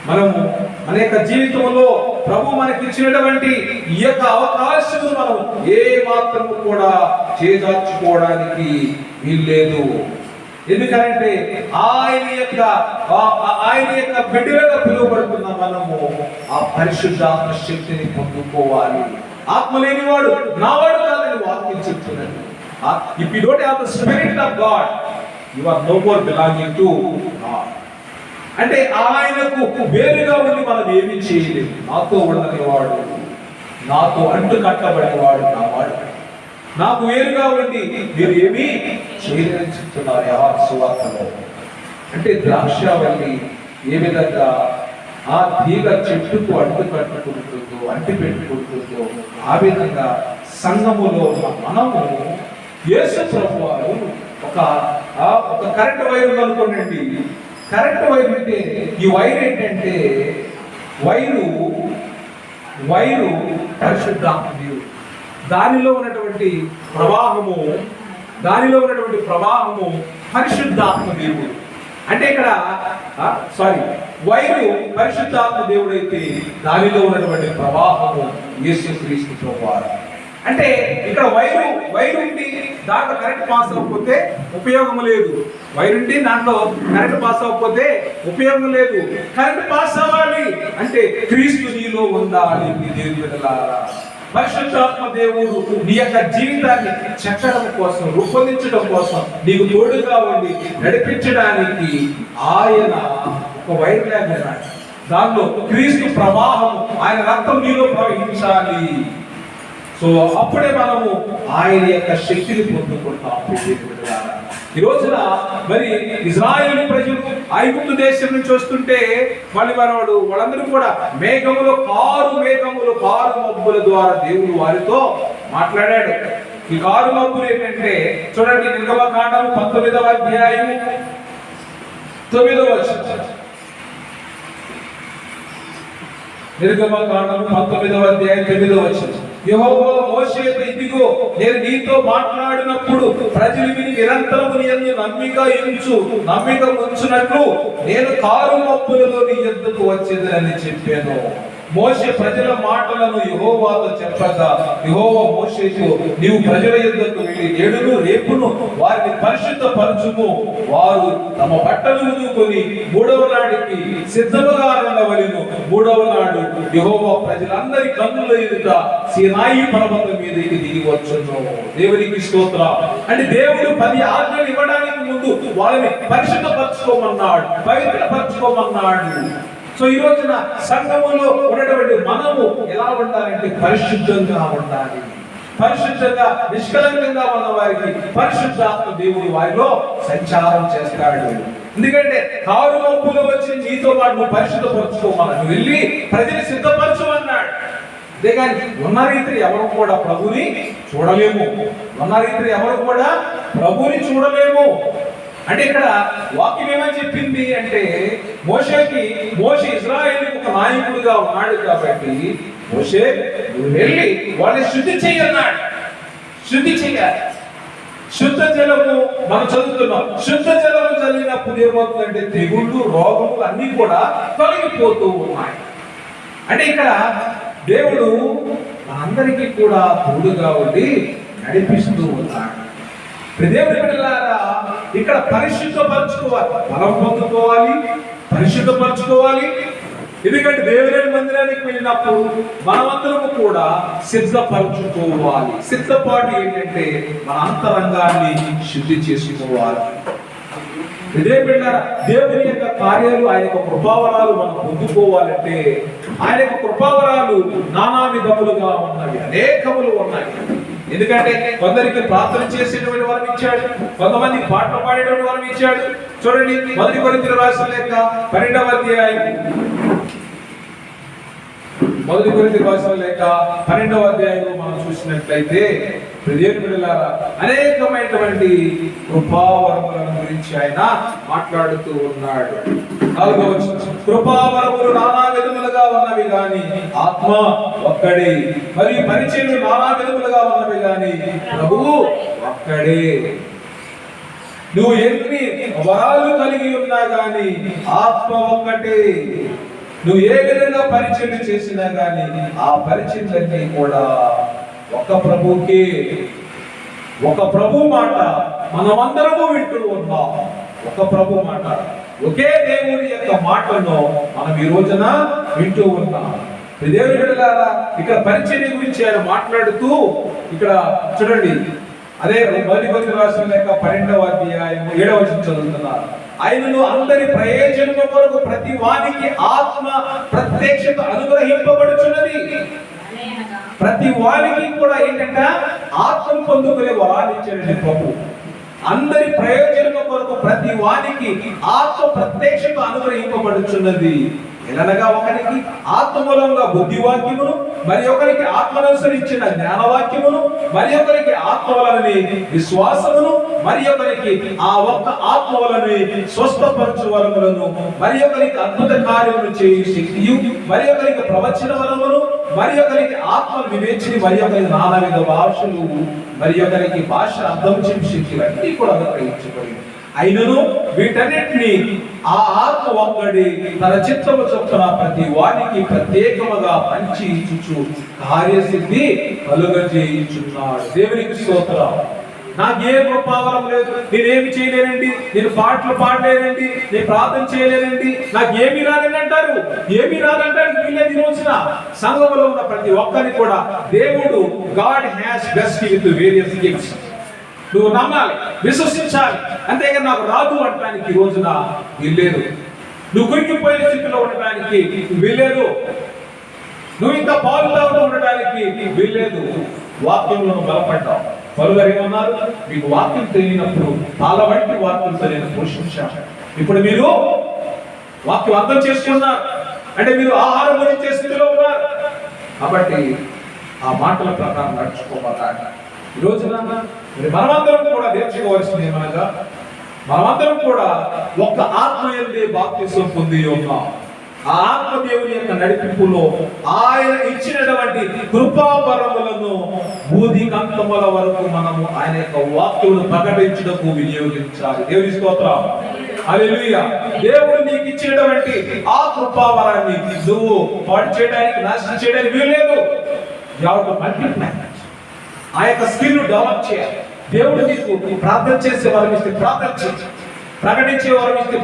[SPEAKER 1] మనము మన యొక్క జీవితంలో ప్రభు మనకి ఇచ్చినటువంటి ఈ యొక్క అవకాశం మనం ఏ మాత్రము కూడా చేజార్చుకోవడానికి వీల్లేదు. ఎందుకంటే ఆయన యొక్క బిడ్డలుగా పిలువబడుతున్న మనము ఆ పరిశుద్ధాత్మ శక్తిని పొందుకోవాలి. ఆత్మ లేనివాడు నావాడు కాదని వాక్యం చెప్తున్నది. If you don't have the spirit of God, you are no more belonging to God. అంటే ఆయనకు వేరుగా ఉండి మనం ఏమీ చేయలేము. నాతో ఉండనివాడు, నాతో అంటు కట్టబడినవాడు నావాడు, నాకు వేరుగా ఉండి మీరు ఏమీ చేయలేని చెప్తున్నారు యోహాను సువార్తలో. అంటే ద్రాక్షావల్లి ఏ విధంగా ఆ తీగ చెట్టుకు అంటు కట్టుకుంటుందో, అంటి పెట్టుకుంటుందో, ఆ విధంగా సంఘములో మనము యేసు ప్రభు వారు ఒక కరెంట్ వైర్ అనుకోండి. కరెంట్ వైర్ అంటే ఈ వైర్ ఏంటంటే వైరు పరిశుద్ధాత్మ దేవుడు. దానిలో ఉన్నటువంటి ప్రవాహము పరిశుద్ధాత్మ దేవుడు. అంటే ఇక్కడ వైరు పరిశుద్ధాత్మ దేవుడు అయితే దానిలో ఉన్నటువంటి ప్రవాహము యేసుక్రీస్తు ప్రభువారు. అంటే ఇక్కడ వైరు ఉండి దాంట్లో కరెంట్ పాస్ అవ్వకపోతే ఉపయోగం లేదు. వైరుండి దాంట్లో కరెంట్ పాస్ అవ్వకపోతే ఉపయోగం లేదు. కరెంట్ పాస్ అవ్వాలి అంటే క్రీస్తు నీలో ఉండాలి. దేవుని బిడ్డలారా, పరిశుద్ధాత్మ దేవుడు నీ యొక్క జీవితాన్ని చెక్కడం కోసం, రూపొందించడం కోసం, నీకు తోడుగా ఉండి నడిపించడానికి ఆయన ఒక వైర్ లాగా ఉన్నాడు. దానిలో క్రీస్తు ప్రవాహం, ఆయన రక్తం నీలో ప్రవహించాలి. సో అప్పుడే మనము ఆయన యొక్క శక్తిని పొందుకుంటాం. ఈ రోజున మరి ఇజ్రాయేలు ప్రజలు ఐగుప్తు దేశం నుంచి వస్తుంటే వాళ్ళందరూ కూడా కారు మబ్బుల ద్వారా దేవుడు వారితో మాట్లాడాడు. ఈ కారు మబ్బులు ఏంటంటే చూడండి, నిర్గమకాండము 19వ అధ్యాయం 9వ వచనం. నిర్గమకాండము 19వ అధ్యాయం 9వ వచనం. యెహోవా మోషేతో ఇదిగో నేను నీతో మాట్లాడినప్పుడు ప్రజలు విని నిరంతరము నీ యందు నమ్మిక ఉంచునట్లు నేను కారు మబ్బులలో నీ యొద్దకు వచ్చేదనని చెప్పాను. మోషే ప్రజల మాటలను యెహోవాతో చెప్పగా యెహోవా మోషేతో నీవు ప్రజల యొద్దకు వెళ్ళి నేడును రేపును వారిని పరిశుద్ధపరచుము, వారు తమ బట్టలు ఉదుకొని 3వ నాటికి సిద్ధముగా ఉండవలెను. 3వ నాడు యెహోవా ప్రజలందరి కన్నుల ఎదుట సీనాయి పర్వతం మీదకి దిగి వచ్చును. దేవునికి స్తోత్రం. అంటే దేవుడు 10 ఆజ్ఞలు ఇవ్వడానికి ముందు వాళ్ళని పరిశుద్ధపరచుకోమన్నాడు, పవిత్రపరచుకోమన్నాడు. సో ఈ రోజున సంఘములో ఉన్నటువంటి మనము ఎలా ఉండాలంటే పరిశుద్ధంగా ఉండాలి. పరిశుద్ధంగా నిష్కలంకంగా ఉన్న వారికి పరిశుద్ధాత్మ దేవుడు వారిలో సంచారం చేస్తాడు. ఎందుకంటే కారు మబ్బులు వచ్చి నీతో పాటు నువ్వు పరిశుద్ధపరచుకోమని వెళ్ళి ప్రజలు సిద్ధపరచమన్నాడు. అంతేగాని ఉన్న రీతిని ఎవరు కూడా ప్రభుని చూడలేము. అంటే ఇక్కడ వాక్యం ఏమని చెప్పింది అంటే మోషే ఇజ్రాయేలుకు ఒక నాయకుడిగా ఉన్నాడు కాబట్టి మోషే నువ్వు వెళ్ళి వాళ్ళని శుద్ధి చెయ్యన్నాడు. శుద్ధి చెయ్యాలి. శుద్ధ జలము మనం చదువుతున్నాం. శుద్ధ జలము చదివినప్పుడు ఏమవుతుందంటే తెగుళ్ళు, రోగములు అన్ని కూడా తొలగిపోతూ ఉన్నాయి. అంటే ఇక్కడ దేవుడు మనందరికీ కూడా తోడుగా ఉండి నడిపిస్తూ ఉన్నాడు. దేవుని బిడ్డలారా, ఇక్కడ పరిశుద్ధపరచుకోవాలి, బలం పొందుకోవాలి, పరిశుద్ధపరచుకోవాలి. ఎందుకంటే దేవుని మందిరానికి వెళ్ళినప్పుడు మనమందరము కూడా సిద్ధపరచుకోవాలి. సిద్ధపాటు ఏంటంటే మన అంతరంగాన్ని శుద్ధి చేసుకోవాలి. దేవుని యొక్క కార్యాలు, ఆయన యొక్క కృపావరాలు మనం పొందుకోవాలంటే ఆయన యొక్క కృపావరాలు నానా విధములుగా ఉన్నవి, అనేకములు ఉన్నాయి. ఎందుకంటే కొందరికి ప్రార్థన చేసేటువంటి వరం ఇచ్చాడు, కొంతమంది పాటలు పాడేటువంటి వరం ఇచ్చాడు. చూడండి, 1 కొరింథీయులకు రాసిన లేఖ 12వ అధ్యాయం, 1 కొరింథీయులకు రాసిన లేఖ 12వ అధ్యాయంలో మనం చూసినట్లయితే దేవుని బిడ్డలారా, అనేకమైనటువంటి కృపావరముల గురించి ఆయన మాట్లాడుతూ ఉన్నాడు. 4వ వచనం, కృపావరములు నానా విధములుగా ఉన్నవి గాని ఆత్మ ఒక్కడే, మరియు పరిచర్యలు నానా విధములుగా ఉన్నవి గాని ప్రభువు ఒక్కడే. నువ్వు ఎన్ని వరాలు కలిగి ఉన్నా గాని ఆత్మ ఒక్కటే. నువ్వు ఏ విధంగా పరిచర్య చేసినా గాని ఆ పరిచర్యలన్నీ కూడా ఒక ప్రభుకే. ఒక ప్రభు మాట మనమందరము వింటూ ఉన్నాం. ఒక ప్రభు మాట, ఒకే దేవుని యొక్క మాటను మనం ఈ రోజున వింటూ ఉన్నాం. దేవుని బిడ్డలారా, ఇక్కడ పరిచర్య గురించి ఆయన మాట్లాడుతూ ఇక్కడ చూడండి, అదే 1 కొరింథీయులకు రాసిన లేఖ 12వ అధ్యాయం 7వ వచనం చదువుతున్నారు. ఆయనను అందరి ప్రయోజనము కొరకు ప్రతి వానికి ఆత్మ ప్రత్యక్షత అనుగ్రహింపబడుచున్నది. ప్రతి వారికి కూడా ఏంటంటే ఆత్మ పొందుకునే వరాలు ఇచ్చాడండి ప్రభు. అందరి ప్రయోజనం కొరకు ప్రతి వానికి ఆత్మ ప్రత్యక్షత అనుగ్రహింపబడుచున్నది. ఎలాగా ఒకరికి ఆత్మ మూలంగా బుద్ధివాక్యమును, మరి ఒకరికి ఆత్మనుసరించిన జ్ఞానవాక్యమును, మరి ఒకరికి ఆత్మ వలనని విశ్వాసమును, మరి ఒకరికి ఆ ఒక్క ఆత్మ వలనని స్వస్థపరచు వరములను, మరి ఒకరికి అద్భుత కార్యములు చేయు శక్తియు, మరి ఒకరికి ప్రవచన వరమును, మరి ఒకరికి ఆత్మను వివేచని, మరి ఒకరికి నానా విధ భాషలు, మరి ఒకరికి భాష అర్థం చెప్పి శక్తి అన్నీ కూడా అనుగ్రహించబడింది. అయినను వీటన్నిటిని ఆ ఆత్మ ఒక్కడి తన చిత్తము చొప్పున ప్రతి వానికి ప్రత్యేకముగా పంచి ఇచ్చుచు కార్యసిద్ధి కలుగజేయుచున్నాడు. దేవునికి స్తోత్రం. నాకే కృపావరం లేదు, నేనేమి చేయలేనండి, నేను పాటలు పాడలేనండి, నేను ప్రార్థన చేయలేనండి, నాకు ఏమి రాదని అంటారు. ఏమి రాదంటారు వీళ్ళని ఈ రోజున సంఘంలో ఉన్న ప్రతి ఒక్కరిని కూడా దేవుడు God has blessed with various gifts. నువ్వు నమ్మాలి, విశ్వసించాలి. అంతేగా నాకు రాదు అనడానికి ఈ రోజున వీల్లేదు. నువ్వు గురికిపోయిన స్థితిలో ఉండడానికి వీల్లేదు. నువ్వు ఇంకా పాలు తాగుతూ ఉండడానికి వీల్లేదు. వాక్యంలో బలపడ్డావు. పలువురు ఏమన్నారు, మీకు వాక్యం తెలియనప్పుడు పాల వంటి వాక్యంతో నేను పోషించాను. ఇప్పుడు మీరు వాక్యం అర్థం చేసుకున్నారు అంటే మీరు ఆహారం గురించే స్థితిలో ఉన్నారు. కాబట్టి ఆ మాటల ప్రకారం నడుచుకోవాలి. ఈ రోజున మనమందరం కూడా నేర్చుకోవాల్సింది ఏమనగా, మనమందరం కూడా ఒక్క ఆత్మ యందే బాప్తిసం పొంది ఉన్నాం. ఆ ఆత్మ దేవుని యొక్క నడిపింపులో ఆయన ఇచ్చినటువంటి కృపావరములను బూదికంతముల వరకు మనము ఆయన యొక్క వాక్యమును ప్రకటించుటకు వినియోగించాలి. దేవుని స్తోత్రం, హల్లెలూయా. దేవుడు నీకు ఇచ్చినటువంటి ఆ కృపావరాన్ని నువ్వు పాడు చేయడానికి, నాశనం చేయడానికి వీల్లేదు. ఆ యొక్క స్కిల్ డెవలప్ చేయాలి. దేవుడు నీకు ప్రార్థన చేసే వారిని ఇస్తే ప్రార్థన చేయి, ప్రకటించే వారిని ఇస్తే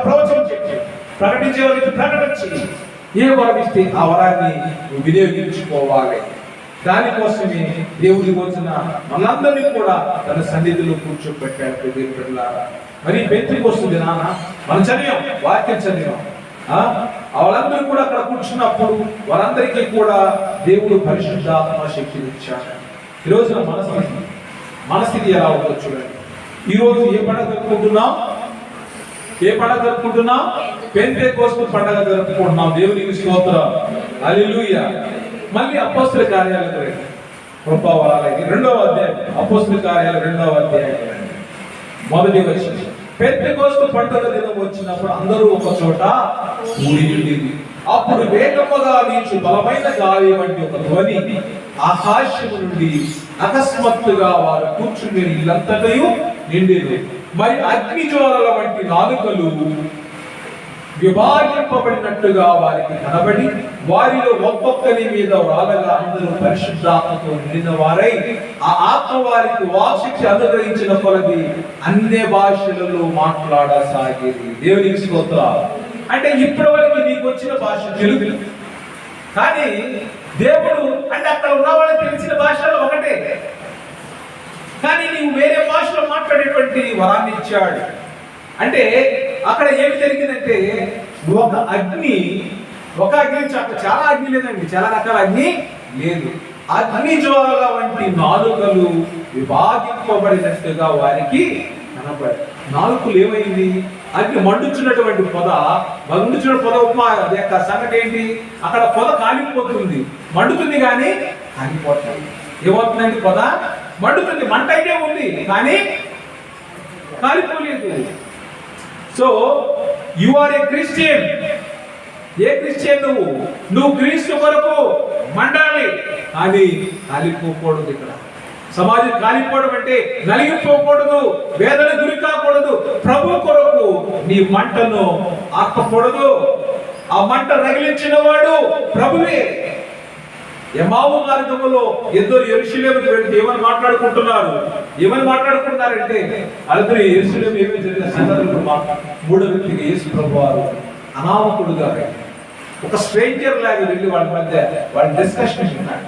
[SPEAKER 1] ప్రవచనం చెప్పి, ప్రకటించే వారికి ప్రకటన చేయి. ఏ వరం ఇస్తే ఆ వరాన్ని వినియోగించుకోవాలి. దానికోసమే దేవుడి రోజున మనందరినీ కూడా తన సన్నిధిలో కూర్చోబెట్టాడు. మరి పెంతెకొస్తు దినాన మనం చదివాం, వాక్యం చదివాం. వాళ్ళందరూ కూడా అక్కడ కూర్చున్నప్పుడు వారందరికీ కూడా దేవుడు పరిశుద్ధాత్మ శక్తిని ఇచ్చాడు. ఈ రోజున మనస్థితి ఎలా ఉందో చూడండి. ఈ రోజు ఏ పండుగ జరుపుకుంటున్నాం? ఏ పండుగ జరుపుకుంటున్నాం? పెంతెకొస్తు పండుగ జరుపుకుంటున్నాం. దేవునికి స్తోత్రం, హల్లెలూయా. మళ్ళీ అపోస్తల కార్యాలు కృపావరాలకి 2వ అధ్యాయం, అపోస్తల కార్యాలు 2వ అధ్యాయం 1వ వచనం. పెంతెకొస్తు పండుగ దినం వచ్చినప్పుడు అందరూ ఒక చోట కూడి, అప్పుడు వేగముగా వీచు బలమైన గాలి వంటి ఒక ధ్వని ఆకాశము నుండి అకస్మాత్తుగా వారు కూర్చుని ఇల్లంతటయు నిండేది. మరి అగ్ని జ్వాలల వంటి నాలుకలు విభాగింపబడినట్టుగా వారికి కనబడి వారిలో ఒక్కొక్కరి మీద రాలగా అందరూ పరిశుద్ధాత్మతో నిండిన వారై ఆ ఆత్మ వారికి వాక్శిక్ష అనుగ్రహించిన కొలది అన్ని భాషలలో మాట్లాడసాగేది. దేవునికి స్తోత్రాలు. అంటే ఇప్పటి వరకు నీకు వచ్చిన భాష తెలుగు, కానీ దేవుడు అంటే అక్కడ ఉన్న వాళ్ళకి తెలిసిన భాషలో ఒకటే, కానీ నీవు వేరే భాషలో మాట్లాడేటువంటి వరాన్ని ఇచ్చాడు. అంటే అక్కడ ఏమి జరిగిందంటే ఒక అగ్ని చాలా అగ్ని లేదండి, చాలా రకాల అగ్ని లేదు. అగ్ని జ్వాలల వంటి నాలుకలు విభాగింపబడినట్టుగా వారికి కనబడి. నాలుకలు ఏమైంది? అగ్ని మండుచున్నటువంటి ఉపమా యొక్క సంగతి ఏంటి? అక్కడ పొద కాలిపోతుంది, మండుతుంది కానీ కాలిపోతుంది. ఏమవుతుందండి? పొద మండుతుంది, మంట అయితే ఉంది కానీ కాలిపోలేదు. So you are a Christian. A Christian? నువ్వు క్రీస్తు కొరకు మండాలి కానీ కాలిపోకూడదు. ఇక్కడ సమాజం కాలిపోవడం అంటే నలిగిపోకూడదు, వేదన గురి కాకూడదు. ప్రభు కొరకు నీ మంటను ఆపకూడదు. ఆ మంట రగిలించిన వాడు ప్రభువే. ఎమావు మార్గములో ఇద్దరు యెరూషలేముకు వెళ్తే ఏమని మాట్లాడుకుంటున్నారంటే వాళ్ళిద్దరు యెరూషలేము ఏమేమి జరిగిన సంగతులు మూడో వ్యక్తిగా యేసు ప్రభువారు అనామకుడుగా ఒక స్ట్రేంజర్ లాగా వెళ్ళి వాళ్ళ మధ్య వాళ్ళ డిస్కషన్ ఉన్నాడు.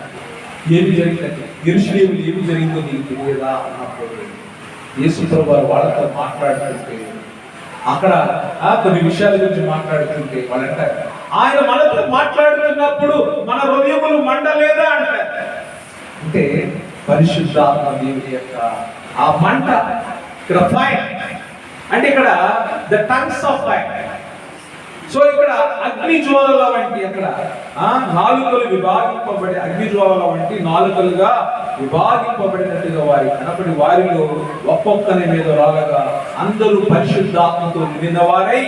[SPEAKER 1] ఏమి జరిగిందంటే యెరూషలేములో ఏమి జరిగిందో నీకు తెలియదా అన్నప్పుడు యేసు ప్రభువారు వాళ్ళతో మాట్లాడుతుంటే అక్కడ కొన్ని విషయాల గురించి మాట్లాడుతుంటే వాళ్ళంటారు, ఆయన మనతో మాట్లాడుతున్నప్పుడు మన హృదయములు మండలేదా అంటారు. అంటే పరిశుద్ధాత్మ దేవుని యొక్క ఆ మంట ఇక్కడ ఫైర్ అంటే ఇక్కడ the tongues of fire. So ఇక్కడ అగ్ని జ్వాలల వంటి అక్కడ నాలుకలు విభాగింపబడి అగ్ని జ్వాలల వంటి నాలుకలుగా విభాగింపబడినట్టుగా వారి కనపడి వారిలో ఒక్కొక్కరి మీద రాలగా అందరూ పరిశుద్ధాత్మతో నిండిన వారై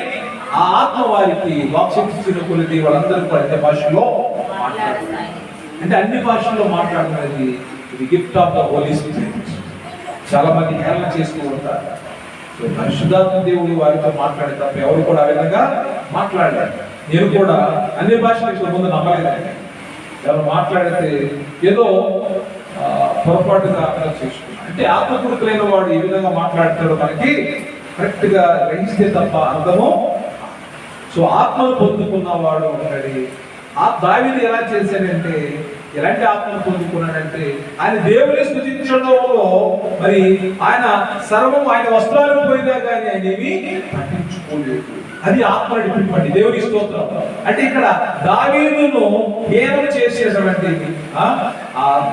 [SPEAKER 1] ఆ ఆత్మ వారికి వాక్శిక్షించిన కొలిది వాళ్ళందరూ కూడా అన్ని భాషలో మాట్లాడుతున్నారు. అంటే అన్ని భాషల్లో మాట్లాడుతున్నది ఇది gift of the Holy Spirit. చాలా మంది హేళన చేస్తూ ఉంటారు. సో పరిశుద్ధాత్మ దేవుడు వారితో మాట్లాడే తప్ప ఎవరు కూడా ఆ విధంగా మాట్లాడలేదు. నేను కూడా అన్ని భాషలు ముందు నమ్మలేదండి. ఎవరు మాట్లాడితే ఏదో పొరపాటుగా అర్థం చేసుకున్నాను. అంటే ఆత్మపురుకులైన వాడు ఏ విధంగా మాట్లాడతాడో మనకి కరెక్ట్ గా గ్రహిస్తే తప్ప అర్థము. సో ఆత్మను పొందుకున్నవాడు ఒకటి. ఆ దావీదు ఎలా చేశాడంటే ఎలాంటి ఆత్మను పొందుకున్నాడంటే ఆయన దేవుని స్తుతించడంలో మరి ఆయన సర్వం ఆయన వస్త్రాలు పోయినా కానీ ఆయన ఏమి పట్టించుకోలేదు. అది ఆత్మ నడిపింపండి. దేవుని స్తోత్రం. అంటే ఇక్కడ దావీదును ఏమని చేసేసాడంటే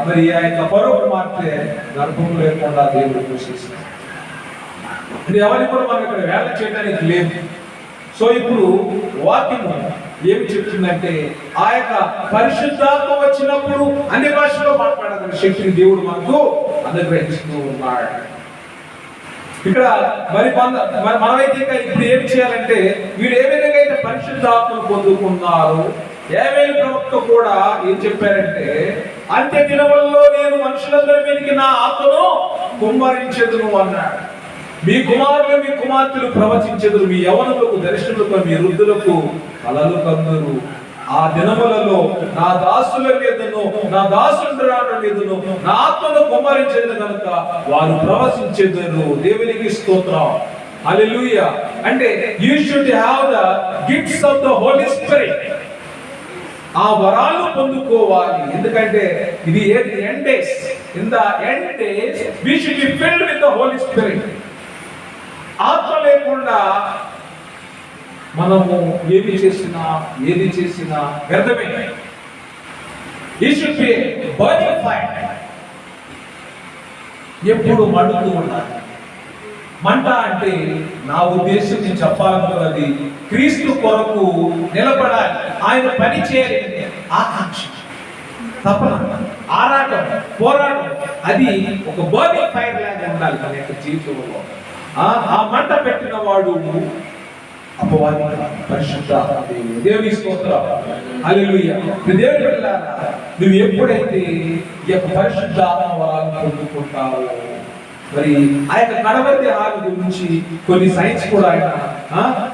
[SPEAKER 1] మరి ఆ యొక్క పరో కుమార్తె గర్భం లేకుండా దేవుడు పోషిస్తాడు. అంటే ఎవరికి కూడా మనం ఇక్కడ వేళ చేయడానికి లేదు. సో ఇప్పుడు వాక్యము ఏమి చెప్తుందంటే ఆ యొక్క పరిశుద్ధాత్మ వచ్చినప్పుడు అన్ని భాషలో మాట్లాడాలని శక్తిని దేవుడు మనకు అనుగ్రహిస్తూ ఉన్నాడు. ఇక్కడ మరి మనమైతే ఇంకా ఇప్పుడు ఏమి చేయాలంటే వీడు ఏ విధంగా అయితే పరిశుద్ధాత్మను పొందుకున్నారు, యోవేలు ప్రవక్త కూడా ఏం చెప్పారంటే అంత్య దినములలో నేను మనుషులందరి మీదకి నా ఆత్మను కుమ్మరించెదను అన్నాడు. మీ కుమారులు మీ కుమార్తెలు ప్రవచించెదరు, మీ యవనులకు దర్శనులకు మీ వృద్ధులకు కలలు కందురు. ఆ దినములలో నా దాసుల మీదను నా దాసుల మీదను నా ఆత్మను కుమ్మరించెదను కనుక వారు ప్రవచించెదరు. దేవునికి స్తోత్రం. హల్లెలూయా. అంటే you should have the gifts of the Holy Spirit. ఆ వరాలు పొందుకోవాలి. ఎందుకంటే ఇది end days. In the end days we should be filled with the Holy Spirit. ఆత్మ లేకుండా మనము ఏది చేసినా వ్యర్థమే. ఈ షుడ్ బి బర్నింగ్ ఫైర్. ఎప్పుడు మండుతూ ఉండాలి. మంట అంటే నా ఉద్దేశం నేను చెప్పాలనుకున్నది క్రీస్తు కొరకు నిలబడాలి, ఆయన పని చేయాలి. ఆకాంక్ష, తపన, ఆరాటం, పోరాటం అది ఒక బర్నింగ్ ఫైర్ లాగా ఉండాలి మన యొక్క జీవితంలో. ఆ మంట పెట్టిన వాడు అపవాది పరిశుద్ధ దేవుని స్తోత్రం. హల్లెలూయా. దేవుని బిడ్డలారా, నువ్వు ఎప్పుడైతే ఈ యొక్క పరిశుద్ధాత్మ వరాలను పొందుకుంటావో, మరి ఆ యొక్క కడవరి హాని గురించి కొన్ని సైన్స్ కూడా ఆయన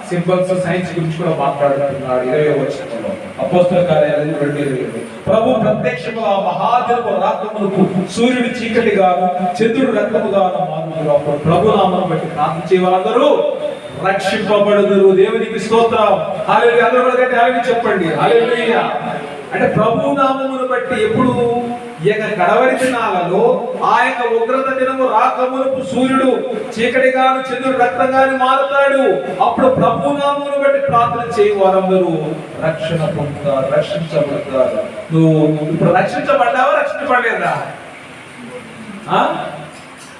[SPEAKER 1] సింబల్స్ సైన్స్ గురించి కూడా మాట్లాడుతున్నాడు. 20వ వచనంలో అపోస్తల కార్యాలు 2:20 ప్రభు ప్రత్యక్షముగా మహాదినపు రాకమునకు సూర్యుడు చీకటిగాను చంద్రుడు రక్తముగాను మారును. అప్పుడు ప్రభు నామమును బట్టి ప్రార్థన చేయ వాళ్ళందరూ రక్షింపబడుదురు. దేవునికి స్తోత్రం. హల్లెలూయా. అందరూ కూడా హల్లెలూయా చెప్పండి. హల్లెలూయా. అంటే ప్రభు నామమును బట్టి ఎప్పుడు ఈ యొక్క కడవరి దినాలలో ఆ యొక్క ఉగ్రత దినము రాకమునకు సూర్యుడు చీకటిగాను చంద్రుడు రక్తంగాను మారుతాడు. అప్పుడు ప్రభు నామమును బట్టి ప్రార్థన చేయ వారందరూ రక్షణ పొందుతారు, రక్షించబడతారు. నువ్వు ఇప్పుడు రక్షించబడ్డావా, రక్షించబడలేదా?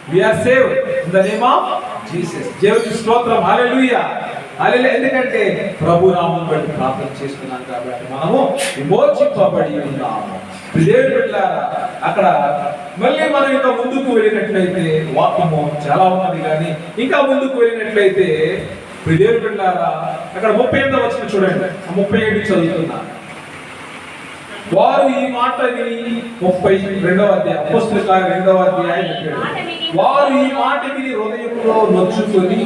[SPEAKER 1] We are saved in the name of Jesus. దేవునికి స్తోత్రం. హల్లెలూయా. హల్లెలూయా. ఎందుకంటే ప్రభు నామమును బట్టి ప్రార్థన చేస్తున్నాం కాబట్టి మనము విమోచింపబడి ఉన్నాము. దేవుని బిడ్డలారా, అక్కడ మళ్ళీ మనం ఇంకా ముందుకు వెళ్ళినట్లయితే వాక్యము చాలా ఉన్నది, కానీ ఇంకా ముందుకు వెళ్ళినట్లయితే దేవుని బిడ్డలారా, అక్కడ 38వ వచనం చూడండి. 37 చదువుతున్నా. వారు ఈ మాట విని 32వ అధ్యాయం అపోస్తలుల కార్యాలు 2వ అధ్యాయం 7 వారు ఈ మాట విని హృదయంలో నొచ్చుకొని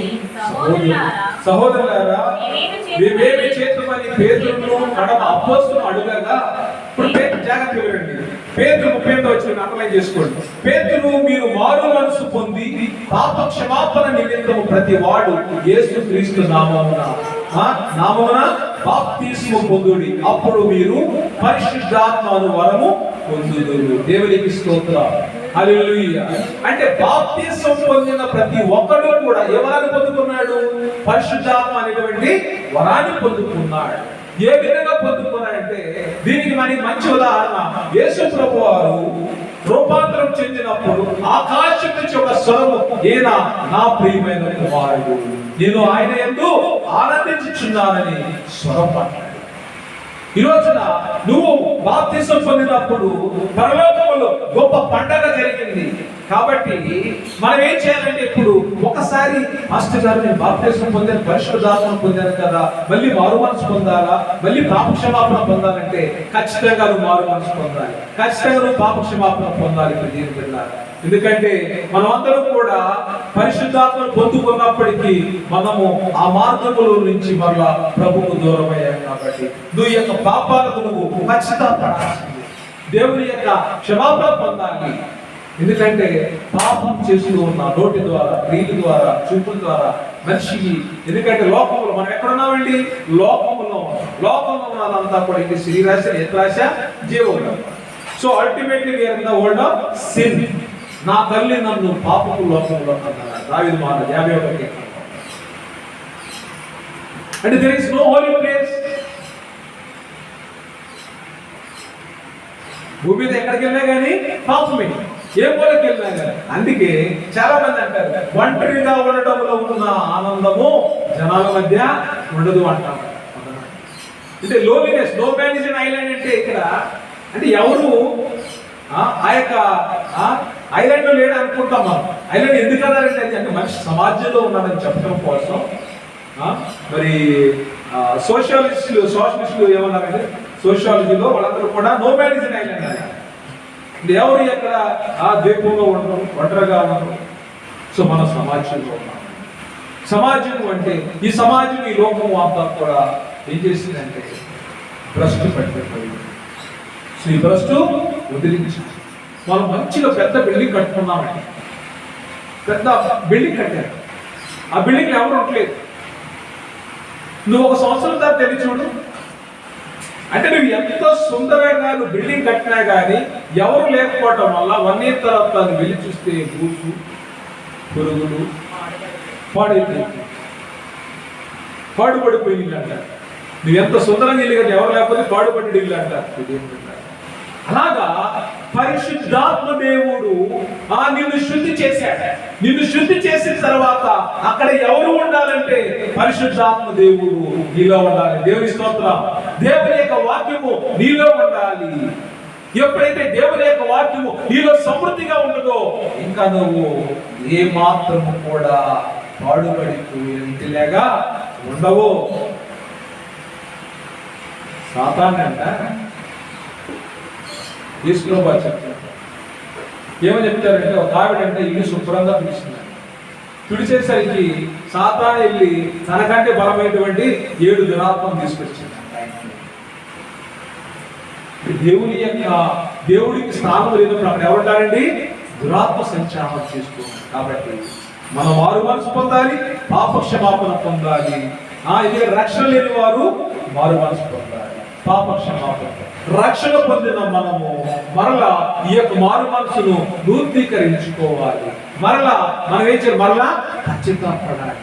[SPEAKER 1] సహోదరులారా మేమేమి చేతుమని పేతురును కడమ అపోస్తలును అడుగగా, ఇప్పుడు పేతురు జాగ్రత్త వినండి. పేతురు 38వ వచనం అండర్లైన్ చేసుకోండి. పేతురు మీరు మారు మనసు పొంది పాప క్షమాపణ నిమిత్తము ప్రతి వాడు యేసుక్రీస్తు నామమున బాప్తిస్మము పొందుడి, అప్పుడు మీరు పరిశుద్ధాత్మను వరము పొందుదురు. దేవునికి స్తోత్రం. హల్లెలూయా. అంటే బాప్తిస్మం పొందిన ప్రతి ఒక్కడు కూడా ఏ వరాన్ని పొందుకున్నాడు? పరిశుద్ధాత్మ అనేటువంటి వరాన్ని పొందుకున్నాడు. ఏ విధంగా పొందుకున్నాడంటే దీనికి మనకి మంచి ఉదాహరణ యేసు ప్రభువారు రూపాంతరం చెందినప్పుడు ఆకాశం నుంచి ఒక స్వరము, ఈయన నా ప్రియమైన కుమారుడు, నేను ఆయన యందు ఆనందించుచున్నానని స్వరం పడ్డాడు. ఈ రోజున నువ్వు బాప్తిసం పొందినప్పుడు పరలోకములో గొప్ప పండగ జరిగింది. కాబట్టి మనం ఏం చేయాలంటే, ఇప్పుడు ఒకసారి మాస్టర్ గారు నేను బాప్తిసం పొందాను, పరిశుద్ధాత్మ పొందాను కదా, మళ్ళీ మారు మనసు పొందాలా, మళ్ళీ పాప క్షమాపణ పొందాలంటే ఖచ్చితంగా నువ్వు మారు మనసు పొందాలి, ఖచ్చితంగా నువ్వు పాప క్షమాపణ పొందాలి. దీని పిల్లలు, ఎందుకంటే మనమందరం కూడా పరిశుద్ధాత్మను పొందుకున్నప్పటికీ మనము ఆ మార్గముల నుంచి మరలా ప్రభువుకు దూరం అయ్యాం. కాబట్టి నువ్వు యొక్క పాపాలకు నువ్వు పశ్చాత్తాపడాల్సింది, దేవుని యొక్క క్షమాపణ పొందాలి. ఎందుకంటే పాపం చేస్తూ ఉన్న నోటి ద్వారా, క్రియల ద్వారా, చూపుల ద్వారా మనిషికి, ఎందుకంటే లోకంలో మనం ఎక్కడున్నామండి? లోకంలో ఉన్నదంతా కూడా ఇది శరీరాశ, నేత్రాశ, జీవనం. So ultimately we are in the world of sin. నా తల్లి నన్ను పాపపు లోకంలో అన్నాడు దావీదు మహారాజు 51వ కీర్తనలో. అంటే there is no holy place. భూమి మీద ఎక్కడికి వెళ్ళినా కానీ పాపమే, ఏ మూలకి వెళ్ళినా కానీ. అందుకే చాలా మంది అంటారు ఒంటరిగా ఉండటంలో ఉన్న ఆనందము జనాల మధ్య ఉండదు అంటారు. అంటే loneliness, no man is an island. అంటే ఇక్కడ అంటే ఎవరు ఆ యొక్క ఐలాండ్ లో లేడు అనుకుంటాం మనం. ఐలాండ్ ఎందుకు అన్నారంటే అంటే మనిషి సమాజంలో ఉన్నాడని చెప్పడం కోసం. మరి సోషలిస్టులు ఏమన్నారంటే సోషియాలజీలో వాళ్ళందరూ కూడా no man is an island అన్నారు. ఎవరు ఎక్కడ ఆ ద్వీపంలో ఉండరు, ఒంటరిగా ఉండరు. సో మన సమాజంలో ఉన్నాం. సమాజం అంటే ఈ సమాజం, ఈ లోకం అంతా కూడా ఏం చేసిందంటే భ్రష్టు పట్టిపోయింది. సో ఈ భ్రష్టు వదిలించి మనం మంచిగా పెద్ద బిల్డింగ్ కట్టుకున్నామండి. పెద్ద బిల్డింగ్ కట్టారు, ఆ బిల్డింగ్ ఎవరు ఉండలేదు. నువ్వు ఒక సంవత్సరం తర్వాత తెలిసి చూడు, అంటే నువ్వు ఎంత సుందరంగా నువ్వు బిల్డింగ్ కట్టినా కానీ ఎవరు లేకపోవటం వల్ల 1 year తర్వాత నువ్వు వెళ్ళి చూస్తే బూసు, పురుగులు, పాడుపడిపోయి ఇల్లు అంటారు. నువ్వు ఎంత సుందరంగా ఇల్లు కట్టి ఎవరు లేకపోతే పాడుపడి ఇల్లు అంటారు. అలాగా పరిశుద్ధాత్మ దేవుడు నిన్ను శుద్ధి చేశాడు. నిన్ను శుద్ధి చేసిన తర్వాత అక్కడ ఎవరు ఉండాలంటే పరిశుద్ధాత్మ దేవుడు నీలో ఉండాలి. దేవుని స్తోత్రం. దేవుని యొక్క వాక్యము నీలో ఉండాలి. ఎప్పుడైతే దేవుని యొక్క వాక్యము నీలో సమృద్ధిగా ఉండదో ఇంకా నువ్వు ఏ మాత్రము కూడా పాడుబడిపోయేలాగా ఉండవు. సాతాన్ని అంట తీసుకుని చెప్తారు. ఏమని చెప్తారంటే, ఒక ఆవిడంటే ఇల్లు శుభ్రంగా పిలుస్తున్నారు. పిలిచేసరికి సాతాను వెళ్ళి తనకంటే బలమైనటువంటి 7 దురాత్మను తీసుకొచ్చింది. దేవుడికి స్థానం లేనప్పుడు అక్కడ ఎవరుంటారండి? దురాత్మ సంచారం చేసుకోవాలి. కాబట్టి మనం మారు మనసు పొందాలి, పాప క్షమాపణ పొందాలి. ఇది రక్షణ లేని వారు మారు మనసు పొందాలి, పాప క్షమాపణ. రక్షణ పొందిన మనము మరలా ఈ యొక్క మారు మనసును నూతనీకరించుకోవాలి. మరలా మనం ఏం చేయాలి? మరలా ఖచ్చితపడాలి.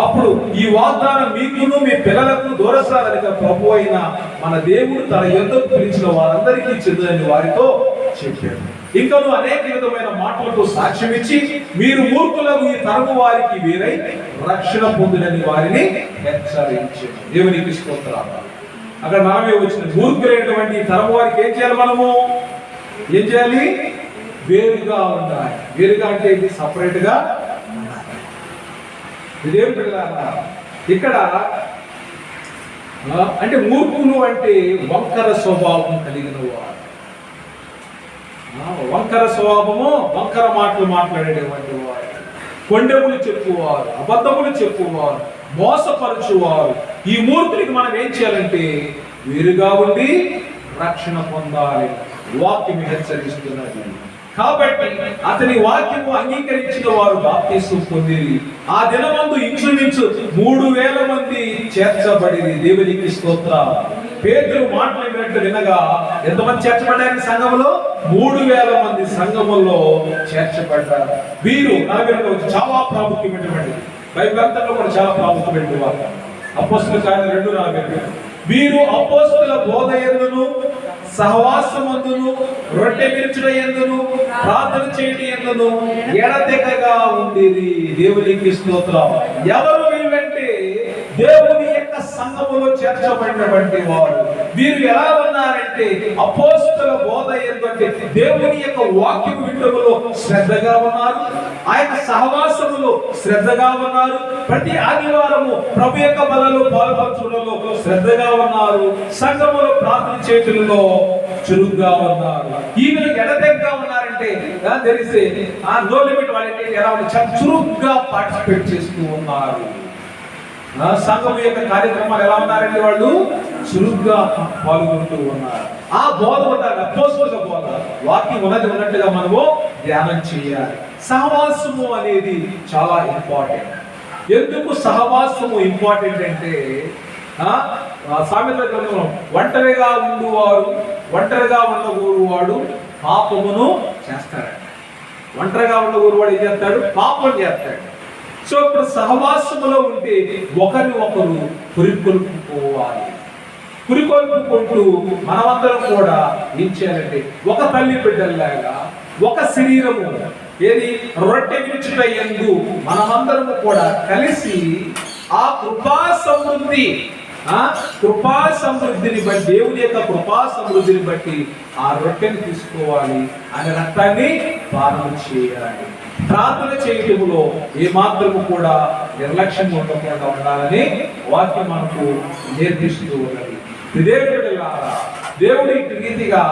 [SPEAKER 1] అప్పుడు ఈ వాగ్దానం మీకును మీ పిల్లలకు దూరసారనిగా ప్రభు అయిన మన దేవుడు తన యొద్దకు పిలిచిన వారందరికీ చెందని వారితో చెప్పాడు. ఇంకను అనేక విధమైన మాటలతో సాక్ష్యం ఇచ్చి, మీరు మూర్ఖులకు ఈ తరము వారికి వేరై రక్షణ పొందునని వారిని హెచ్చరించాడు. దేవునికి స్తోత్రాలు. అక్కడ మనమే వచ్చిన మూర్ఖులైనటువంటి ఈ తరము వారికి ఏం చేయాలి? మనము ఏం చేయాలి? వేరుగా ఉండాలి. వేరుగా అంటే ఇది సపరేట్ గా ఉండాలి. ఇదేం పిల్లల ఇక్కడ అంటే మూర్ఖులు అంటే వంకర స్వభావం కలిగిన వారు. వంకర స్వభావము, వంకర మాటలు మాట్లాడేటువంటి వారు, కొండెములు చెప్పువారు, అబద్ధములు చెప్పువారు, మోసపరచువారు. ఈ మూర్ఖులకి మనం ఏం చేయాలంటే వేరుగా ఉండి రక్షణ పొందాలి. వాక్యం హెచ్చరిస్తున్నది. కాబట్టి అతని వాక్యము అంగీకరించిన వారు బాప్తిస్మం పొందిరి. ఆ దినమందు ఇంచుమించు 3000 మంది చేర్చబడిరి. దేవునికి స్తోత్రం. పేతురు మాట్లాడినట్టు వినగా ఎంతమంది చేర్చబడ్డారు? సంఘములో 3000 మంది సంఘములో చేర్చబడ్డారు. వీరు చాలా ప్రాముఖ్యమైనటువంటి, బైబిల్ అంతలో కూడా చాలా ప్రాముఖ్యమైన వారు. అపోస్తలుల కార్యాలు 2:42. వీరు అపోస్తలుల బోధ యందును, సహవాసమందును, రొట్టె విరుచుట యందును, ప్రార్థన చేయడం యందును ఎడతెగగా ఉండిరి. దేవునికి స్తోత్రం. ఎవరు వీళ్ళంటే దేవుని యొక్క సంఘములో చేర్చబడినటువంటి వారు. వీరు ఎలా ఉన్నారంటే అపోస్తలుల బోధ యందు, దేవుని యొక్క వాక్యం వినడంలో శ్రద్ధగా ఉన్నారు. ఆ యొక్క సహవాసములో శ్రద్ధగా ఉన్నారు. ప్రతి ఆదివారము ప్రభు యొక్క బలలో పాల్పంచడంలో శ్రద్ధగా ఉన్నారు. సంఘములో ప్రార్థన చేయడంలో చురుగ్గా ఉన్నారు. ఈమెను ఎడతెగగా ఉన్నారంటే తెలిసే నో లిమిట్ వాళ్ళంటే ఎలా చురుగ్గా పార్టిసిపేట్ చేస్తూ ఉన్నారు. సంఘం యొక్క కార్యక్రమాలు ఎలా ఉన్నారంటే వాళ్ళు చురుగ్గా పాల్గొంటూ ఉన్నారు. ఆ బోధ ఉండాలి, అపోస్తలుల బోధ. వాక్యం ఉన్నట్టుగా మనము ధ్యానం చేయాలి. సహవాసము అనేది చాలా ఇంపార్టెంట్. ఎందుకు సహవాసము ఇంపార్టెంట్ అంటే సామెతల గ్రంథంలో ఒంటరిగా ఉండగోరువాడు పాపమును చేస్తాడు. ఒంటరిగా ఉండగోరువాడు ఏం చేస్తాడు? పాపం చేస్తాడు. సో ఇప్పుడు సహవాసములో ఉంటే ఒకరి ఒకరు పురికొల్పుకోవాలి. పురికొల్పుకుంటూ మనమందరం కూడా ఏం చేయాలంటే ఒక తల్లి బిడ్డల్లాగా, ఒక శరీరము ఏది రొట్టె విరుచుట యందు మనమందరము కూడా కలిసి ఆ కృపా సమృద్ధిని బట్టి, దేవుని యొక్క కృపా సమృద్ధిని బట్టి ఆ రొట్టెని తీసుకోవాలి, అనే రక్తాన్ని పానం చేయాలి. ప్రార్థన చేయటంలో ఏ మాత్రము కూడా నిర్లక్ష్యం ఉండకుండా ఉండాలని వాక్యం మనకు నేర్పిస్తూ ఉన్నది. దేవుడి రీతిగా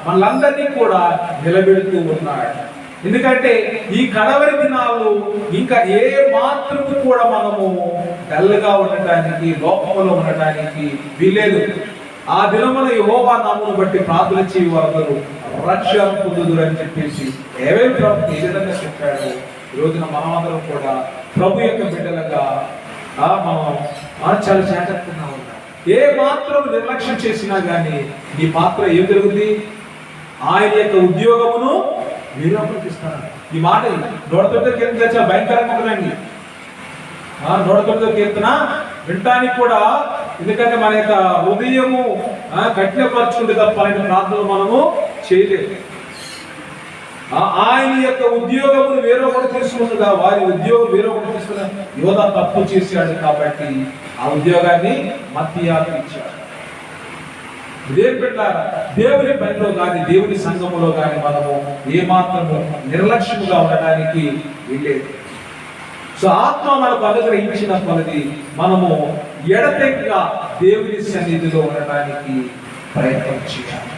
[SPEAKER 1] మనలందరినీ కూడా నిలబెడుతూ ఉన్నాడు. ఎందుకంటే ఈ కడవరి దినాలు ఇంకా ఏ మాత్రము కూడా మనము డల్గా ఉండటానికి, లోపంలో ఉండటానికి వీలేదు. ఆ దినమున యెహోవా నామమును బట్టి ప్రార్థన చేయు వారందరూ రక్షణ పొందుదురు అని చెప్పేసి ఏవేవి ప్రభు ఏ విధంగా చెప్పాడు. ఈ రోజున మనమందరం కూడా ప్రభు యొక్క బిడ్డలుగా మనం చాలా జాగ్రత్తగా ఉన్నాం. ఏ మాత్రం నిర్లక్ష్యం చేసినా గానీ నీ పాత్ర ఏం జరుగుతుంది? ఆయన యొక్క ఉద్యోగమును మీరు అప్పగిస్తారు. ఈ మాట 109వ కీర్తన చాలా భయంకరంగా ఉందండి. 109వ కీర్తన వినటానికి కూడా, ఎందుకంటే మన యొక్క హృదయము కఠినపరచుకుంటే తప్ప ఆయన ప్రార్థనలు మనము చేయలేదు. ఆయన యొక్క ఉద్యోగమును వేరొకటి తీసుకుంటుందా, వారి ఉద్యోగం వేరొకటి తీసుకున్న యోధ తప్పు చేశాడు కాబట్టి ఆ ఉద్యోగాన్ని మత్తీయాకు ఇచ్చాడు. దేవుని పనిలో కానీ, దేవుని సంఘములో కానీ మనము ఏ మాత్రము నిర్లక్ష్యముగా ఉండడానికి వీలేదు. సో ఆత్మ మనకు అనుగ్రహించిన కొలది మనము ఎడతెగక దేవుని సన్నిధిలో ఉండడానికి ప్రయత్నం చేయాలి.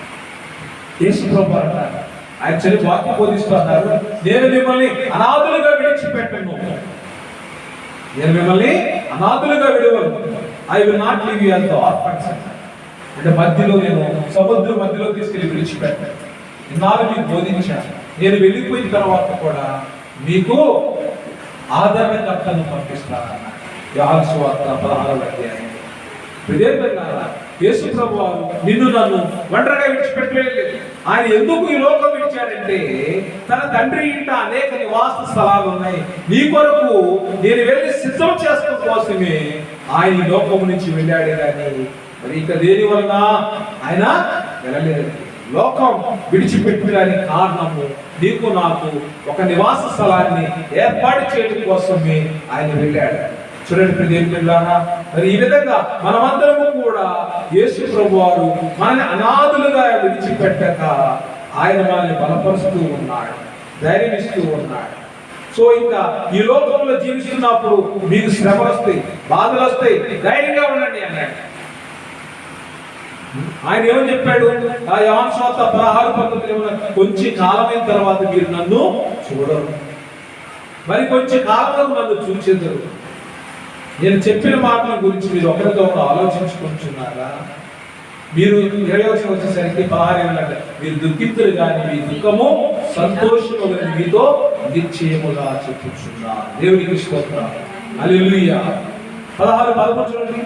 [SPEAKER 1] యేసు ప్రభువు అన్నారు, ఆయన చలి వాక్యం బోధిస్తున్నారు, నేను మిమ్మల్ని అనాథులుగా విడిచిపెట్టను, నేను మిమ్మల్ని అనాథులుగా విడవను, I will not leave you as the orphans. అంటే మధ్యలో నేను సముద్రం మధ్యలో తీసుకెళ్లి విడిచిపెట్టాను, ఇన్నాళ్ళు మీకు బోధించాను, నేను వెళ్ళిపోయిన తర్వాత కూడా మీకు ఆదరణకర్తను పంపిస్తానన్న యోహాను సువార్త 16వ అధ్యాయం. యేసు ప్రభువు నిన్ను నన్ను ఒంటరిగా విడిచిపెట్టలేదు. ఆయన ఎందుకు ఈ లోకం విడిచాడంటే తన తండ్రి ఇంట అనేక నివాస స్థలాలు ఉన్నాయి, నీ కొరకు నేను వెళ్ళి సిద్ధం చేస్తాం కోసమే ఆయన ఈ లోకం నుంచి వెళ్ళాడే కానీ మరి ఇక దేని వలన ఆయన వెళ్ళలేదు. లోకం విడిచిపెట్టడానికి కారణము నీకు నాకు ఒక నివాస స్థలాన్ని ఏర్పాటు చేయడం కోసమే ఆయన వెళ్ళాడు. చూడండి ప్రియదేవులారా, మరి ఈ విధంగా మనమందరము కూడా యేసు ప్రభువారు మనల్ని అనాథులుగా విడిచిపెట్టక ఆయన మనల్ని బలపరుస్తూ ఉన్నాడు, ధైర్యం ఇస్తూ ఉన్నాడు. సో ఇంకా ఈ లోకంలో జీవిస్తున్నప్పుడు మీకు శ్రమలు వస్తాయి, బాధలు వస్తాయి, ధైర్యంగా ఉండండి అన్నాడు. ఆయన ఏమని చెప్పాడు? ఆ యోహాను సువార్త 16:19 కొంచెం కాలమైన తర్వాత మీరు నన్ను చూడరు, మరి కొంచెం కాలంలో నన్ను చూచెదరు. నేను చెప్పిన మాటల గురించి మీరు ఒకరితో ఆలోచించుకుంటున్నారా? మీరు 20 వచ్చేసరికి 16 మీరు దుఃఖితులు కానీ మీ దుఃఖము సంతోషము మీతో నిశ్చయముగా చెప్పుచున్నారు. దేవునికి స్తోత్రం, హల్లెలూయా. 16:11 చూడండి.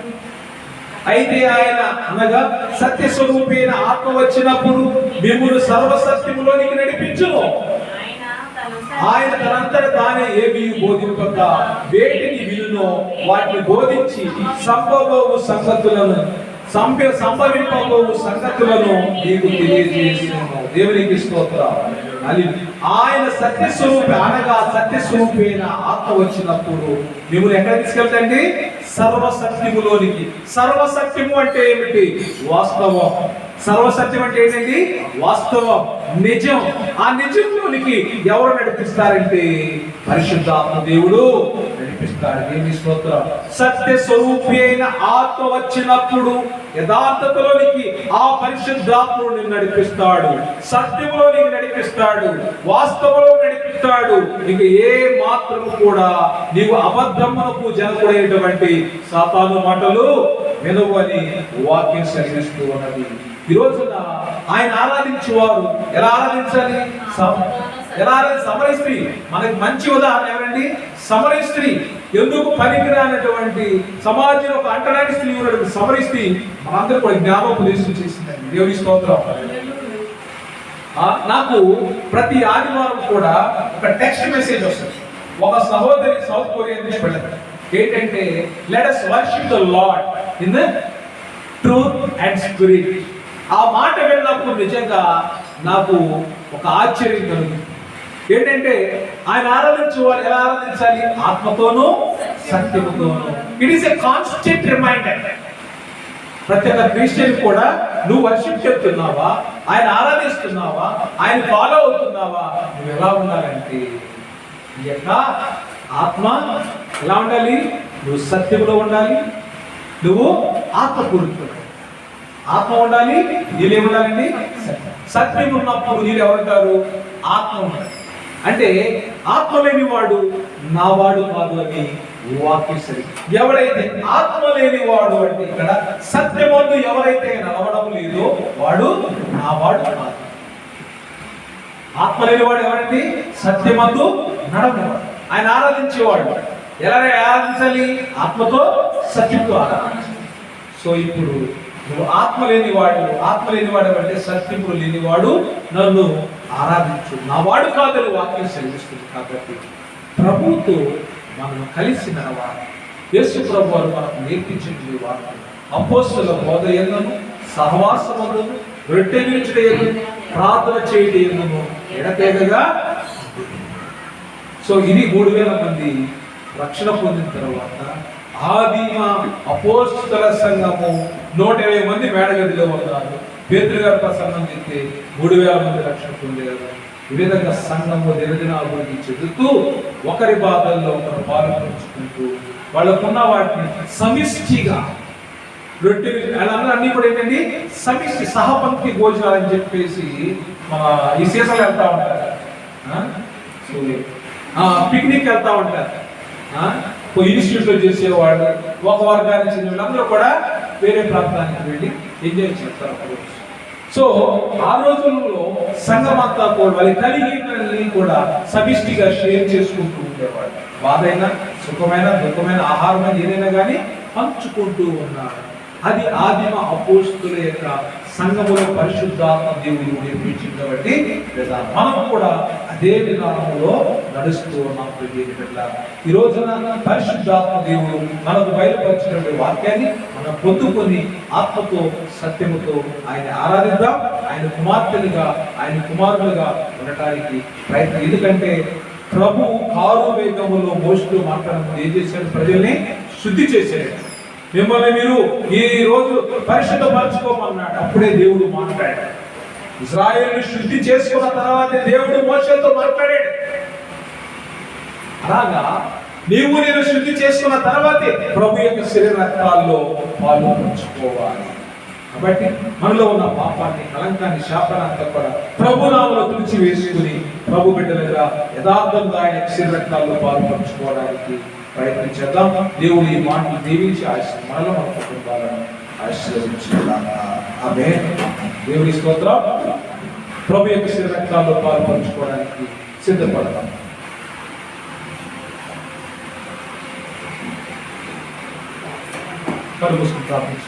[SPEAKER 1] అయితే ఆయన అనగా సత్య స్వరూపైన ఆత్మ వచ్చినప్పుడు మిమ్మును సర్వసత్యములోనికి నడిపించును. ఆయన తనంతట తానే ఏమీ బోధింపక వేటిని వినునో వాటిని బోధించి సంభవింపబోవు సంగతులను నీకు తెలియజేస్తున్నాను. దేవునికి స్తోత్రం. ఆయన సత్య స్వరూపి అనగా సత్య స్వరూపైన ఆత్మ వచ్చినప్పుడు మిమ్మల్ని ఎక్కడ తీసుకెళ్తండి? సర్వసత్యములోనికి. సర్వసత్యము అంటే ఏమిటి? వాస్తవం. సర్వసత్యం అంటే ఏంటండి? వాస్తవం, నిజం. ఆ నిజంలోనికి ఎవరు నడిపిస్తారంటే పరిశుద్ధాత్మ దేవుడు నడిపిస్తాడు. దేవుని స్తోత్రం. సత్య స్వరూపి అయిన ఆత్మ వచ్చినప్పుడు యథార్థతలోనికి ఆ పరిశుద్ధాత్ముడు నిన్ను నడిపిస్తాడు, సత్యములోనికి నడిపిస్తాడు, వాస్తవంలో నడిపిస్తాడు. ఇక ఏ మాత్రము కూడా నీవు అబద్ధమునకు జనకుడైనటువంటి సాతాను మాటలు వినవని వాక్యం సెలవిస్తూ ఉన్నది. ఈ రోజున ఆయన ఆరాధించేవారు ఎలా ఆరాధించాలి? సమరయ స్త్రీ మనకి మంచి ఉదాహరణ ఎవరండి? సమరయ స్త్రీ. ఎందుకు పనికిరానటువంటి సమాజంలో ఒక అంటరాని స్త్రీ ఉన్నటువంటి సమరయ స్త్రీ మనందరూ కూడా జ్ఞానోపదేశం చేసిందండి. దేవుని స్తోత్రం. నాకు ప్రతి ఆదివారం కూడా ఒక టెక్స్ట్ మెసేజ్ వస్తుంది. ఒక సహోదరి సౌత్ కొరియా నుంచి వెళ్ళదు. ఏంటంటే let us worship the Lord in the truth and spirit. ఆ మాట వెళ్ళినప్పుడు నిజంగా నాకు ఒక ఆశ్చర్యం కలుగుతుంది. ఏంటంటే ఆయన ఆరాధించే వాళ్ళు ఎలా ఆరాధించాలి? ఆత్మతోనూ సత్యముతోనూ. It is a constant reminder. ప్రతి ఒక్క క్రిస్టియన్ కూడా నువ్వు వర్షిప్ చెప్తున్నావా, ఆయన ఆరాధిస్తున్నావా, ఆయన ఫాలో అవుతున్నావా, నువ్వు ఎలా ఉండాలంటే ఈ యొక్క ఆత్మ ఎలా ఉండాలి? నువ్వు సత్యంలో ఉండాలి, నువ్వు ఆత్మపూరితుడు. ఆత్మ ఉండాలి, నీళ్ళు ఏముండాలండి? సత్యం ఉన్నప్పుడు నీళ్ళు ఎవరుంటారు? ఆత్మ ఉండాలి. అంటే ఆత్మ లేని వాడు నా వాడు కాదు అని వాక్యం సరి. ఎవడైతే ఆత్మ లేని వాడు అంటే ఇక్కడ సత్యమందు ఎవరైతే నడవడం లేదో వాడు నా వాడు కాదు. ఆత్మ లేని వాడు ఎవరండి? సత్యమందు నడవడం. ఆయన ఆరాధించేవాడు ఎలా ఆరాధించాలి? ఆత్మతో సత్యంతో ఆరాధించాలి. సో ఇప్పుడు నువ్వు ఆత్మ లేనివాడు అంటే సత్యములు లేనివాడు నన్ను ఆరాధించు, నా వాడు కాదని వాక్యం సెలవిస్తుంది. కాబట్టి ప్రభువుతో మనం కలిసి నడవాలి. యేసు ప్రభు వారు మనకు నేర్పించిన వాక్యం అపోస్తలుల బోధ యందును, సహవాసమందును, రొట్టె విరుచుట యందును, ప్రార్థన చేయడం యందును ఎడతెగగా. సో ఇది 3000 మంది రక్షణ పొందిన తర్వాత ఆదిమ అపోస్తల సంఘము 120 మంది మేడగదిలో ఉన్నారు. పేతురు గారు ప్రసంగం చెప్తే 3000 మంది రక్షణ పొందారు. ఈ విధంగా సంఘము దినదిన అభివృద్ధి చెందుతూ ఒకరి బాధల్లో ఒకరు పాలు పంచుకుంటూ వాళ్ళకున్న వాటిని సమిష్టిగా రొట్టె అన్నీ కూడా ఏంటండి సమిష్టి సహపంక్తి భోజనాలు అని చెప్పేసి మన ఈ సీజన్లో వెళ్తా ఉంటారు, పిక్నిక్ వెళ్తా ఉంటారు. ఇన్స్టిట్యూట్ లో చేసేవాళ్ళు ఒక వర్గానికి చెందిన వాళ్ళందరూ కూడా వేరే ప్రాంతానికి వెళ్ళి ఎంజాయ్ చేస్తారు. సో ఆ రోజుల్లో సంఘం అంతా కూడా వాళ్ళ కలిగినన్ని కూడా సమిష్టిగా షేర్ చేసుకుంటూ ఉండేవాళ్ళు. బాధైనా సుఖమైన దుఃఖమైన ఆహారమైన ఏదైనా కానీ పంచుకుంటూ ఉన్నారు. అది ఆదిమ అపోస్తుల యొక్క సంఘములో పరిశుద్ధాత్మ దేవుడు నేర్పించింది కాబట్టి మనం కూడా అదే విధానంలో నడుస్తూ ఉన్నాం. ఈ రోజున పరిశుద్ధాత్మ దేవుడు మనకు బయలుపరిచినటువంటి వాక్యాన్ని మనం పొందుకొని ఆత్మతో సత్యముతో ఆయన ఆరాధిద్దాం. ఆయన కుమార్తెలుగా ఆయన కుమారులుగా ఉండటానికి ప్రయత్నం. ఎందుకంటే ప్రభు కారు వేగములో మోస్తూ మాట్లాడడం ఏం చేశాడు? ప్రజల్ని శుద్ధి చేశాడు. మిమ్మల్ని మీరు ఈ రోజు పరిశుద్ధపరచుకోమన్నాడు. అప్పుడే దేవుడు మాట్లాడాడు. ఇశ్రాయేలుని శుద్ధి చేసుకున్న తర్వాతే దేవుడు మోషేతో మాట్లాడాడు. అలాగా నేను శుద్ధి చేసుకున్న తర్వాతే ప్రభు యొక్క శరీర రక్తాల్లో పాలు పంచుకోవాలి. కాబట్టి మనలో ఉన్న పాపాన్ని, కలంకాన్ని, శాపాన్ని కూడా ప్రభు నామములో తుడిచి వేసుకుని ప్రభు బిడ్డలుగా యథార్థంగా ఆయన శరీర రక్తాల్లో పాలు పంచుకోవడానికి ప్రయత్నించేద్దాం. దేవుడు ఈ మాటలు దీవించి మనలో మన కుటుంబాలను ఆశీర్వదించుకుందాం. ఆమేన్. దేవుని స్తోత్రం. ప్రభు యొక్క శరీర రక్తాల్లో పాలు పంచుకోవడానికి సిద్ధపడదాం. కళ్ళు మూసుకుని ప్రార్థించుకుందాం.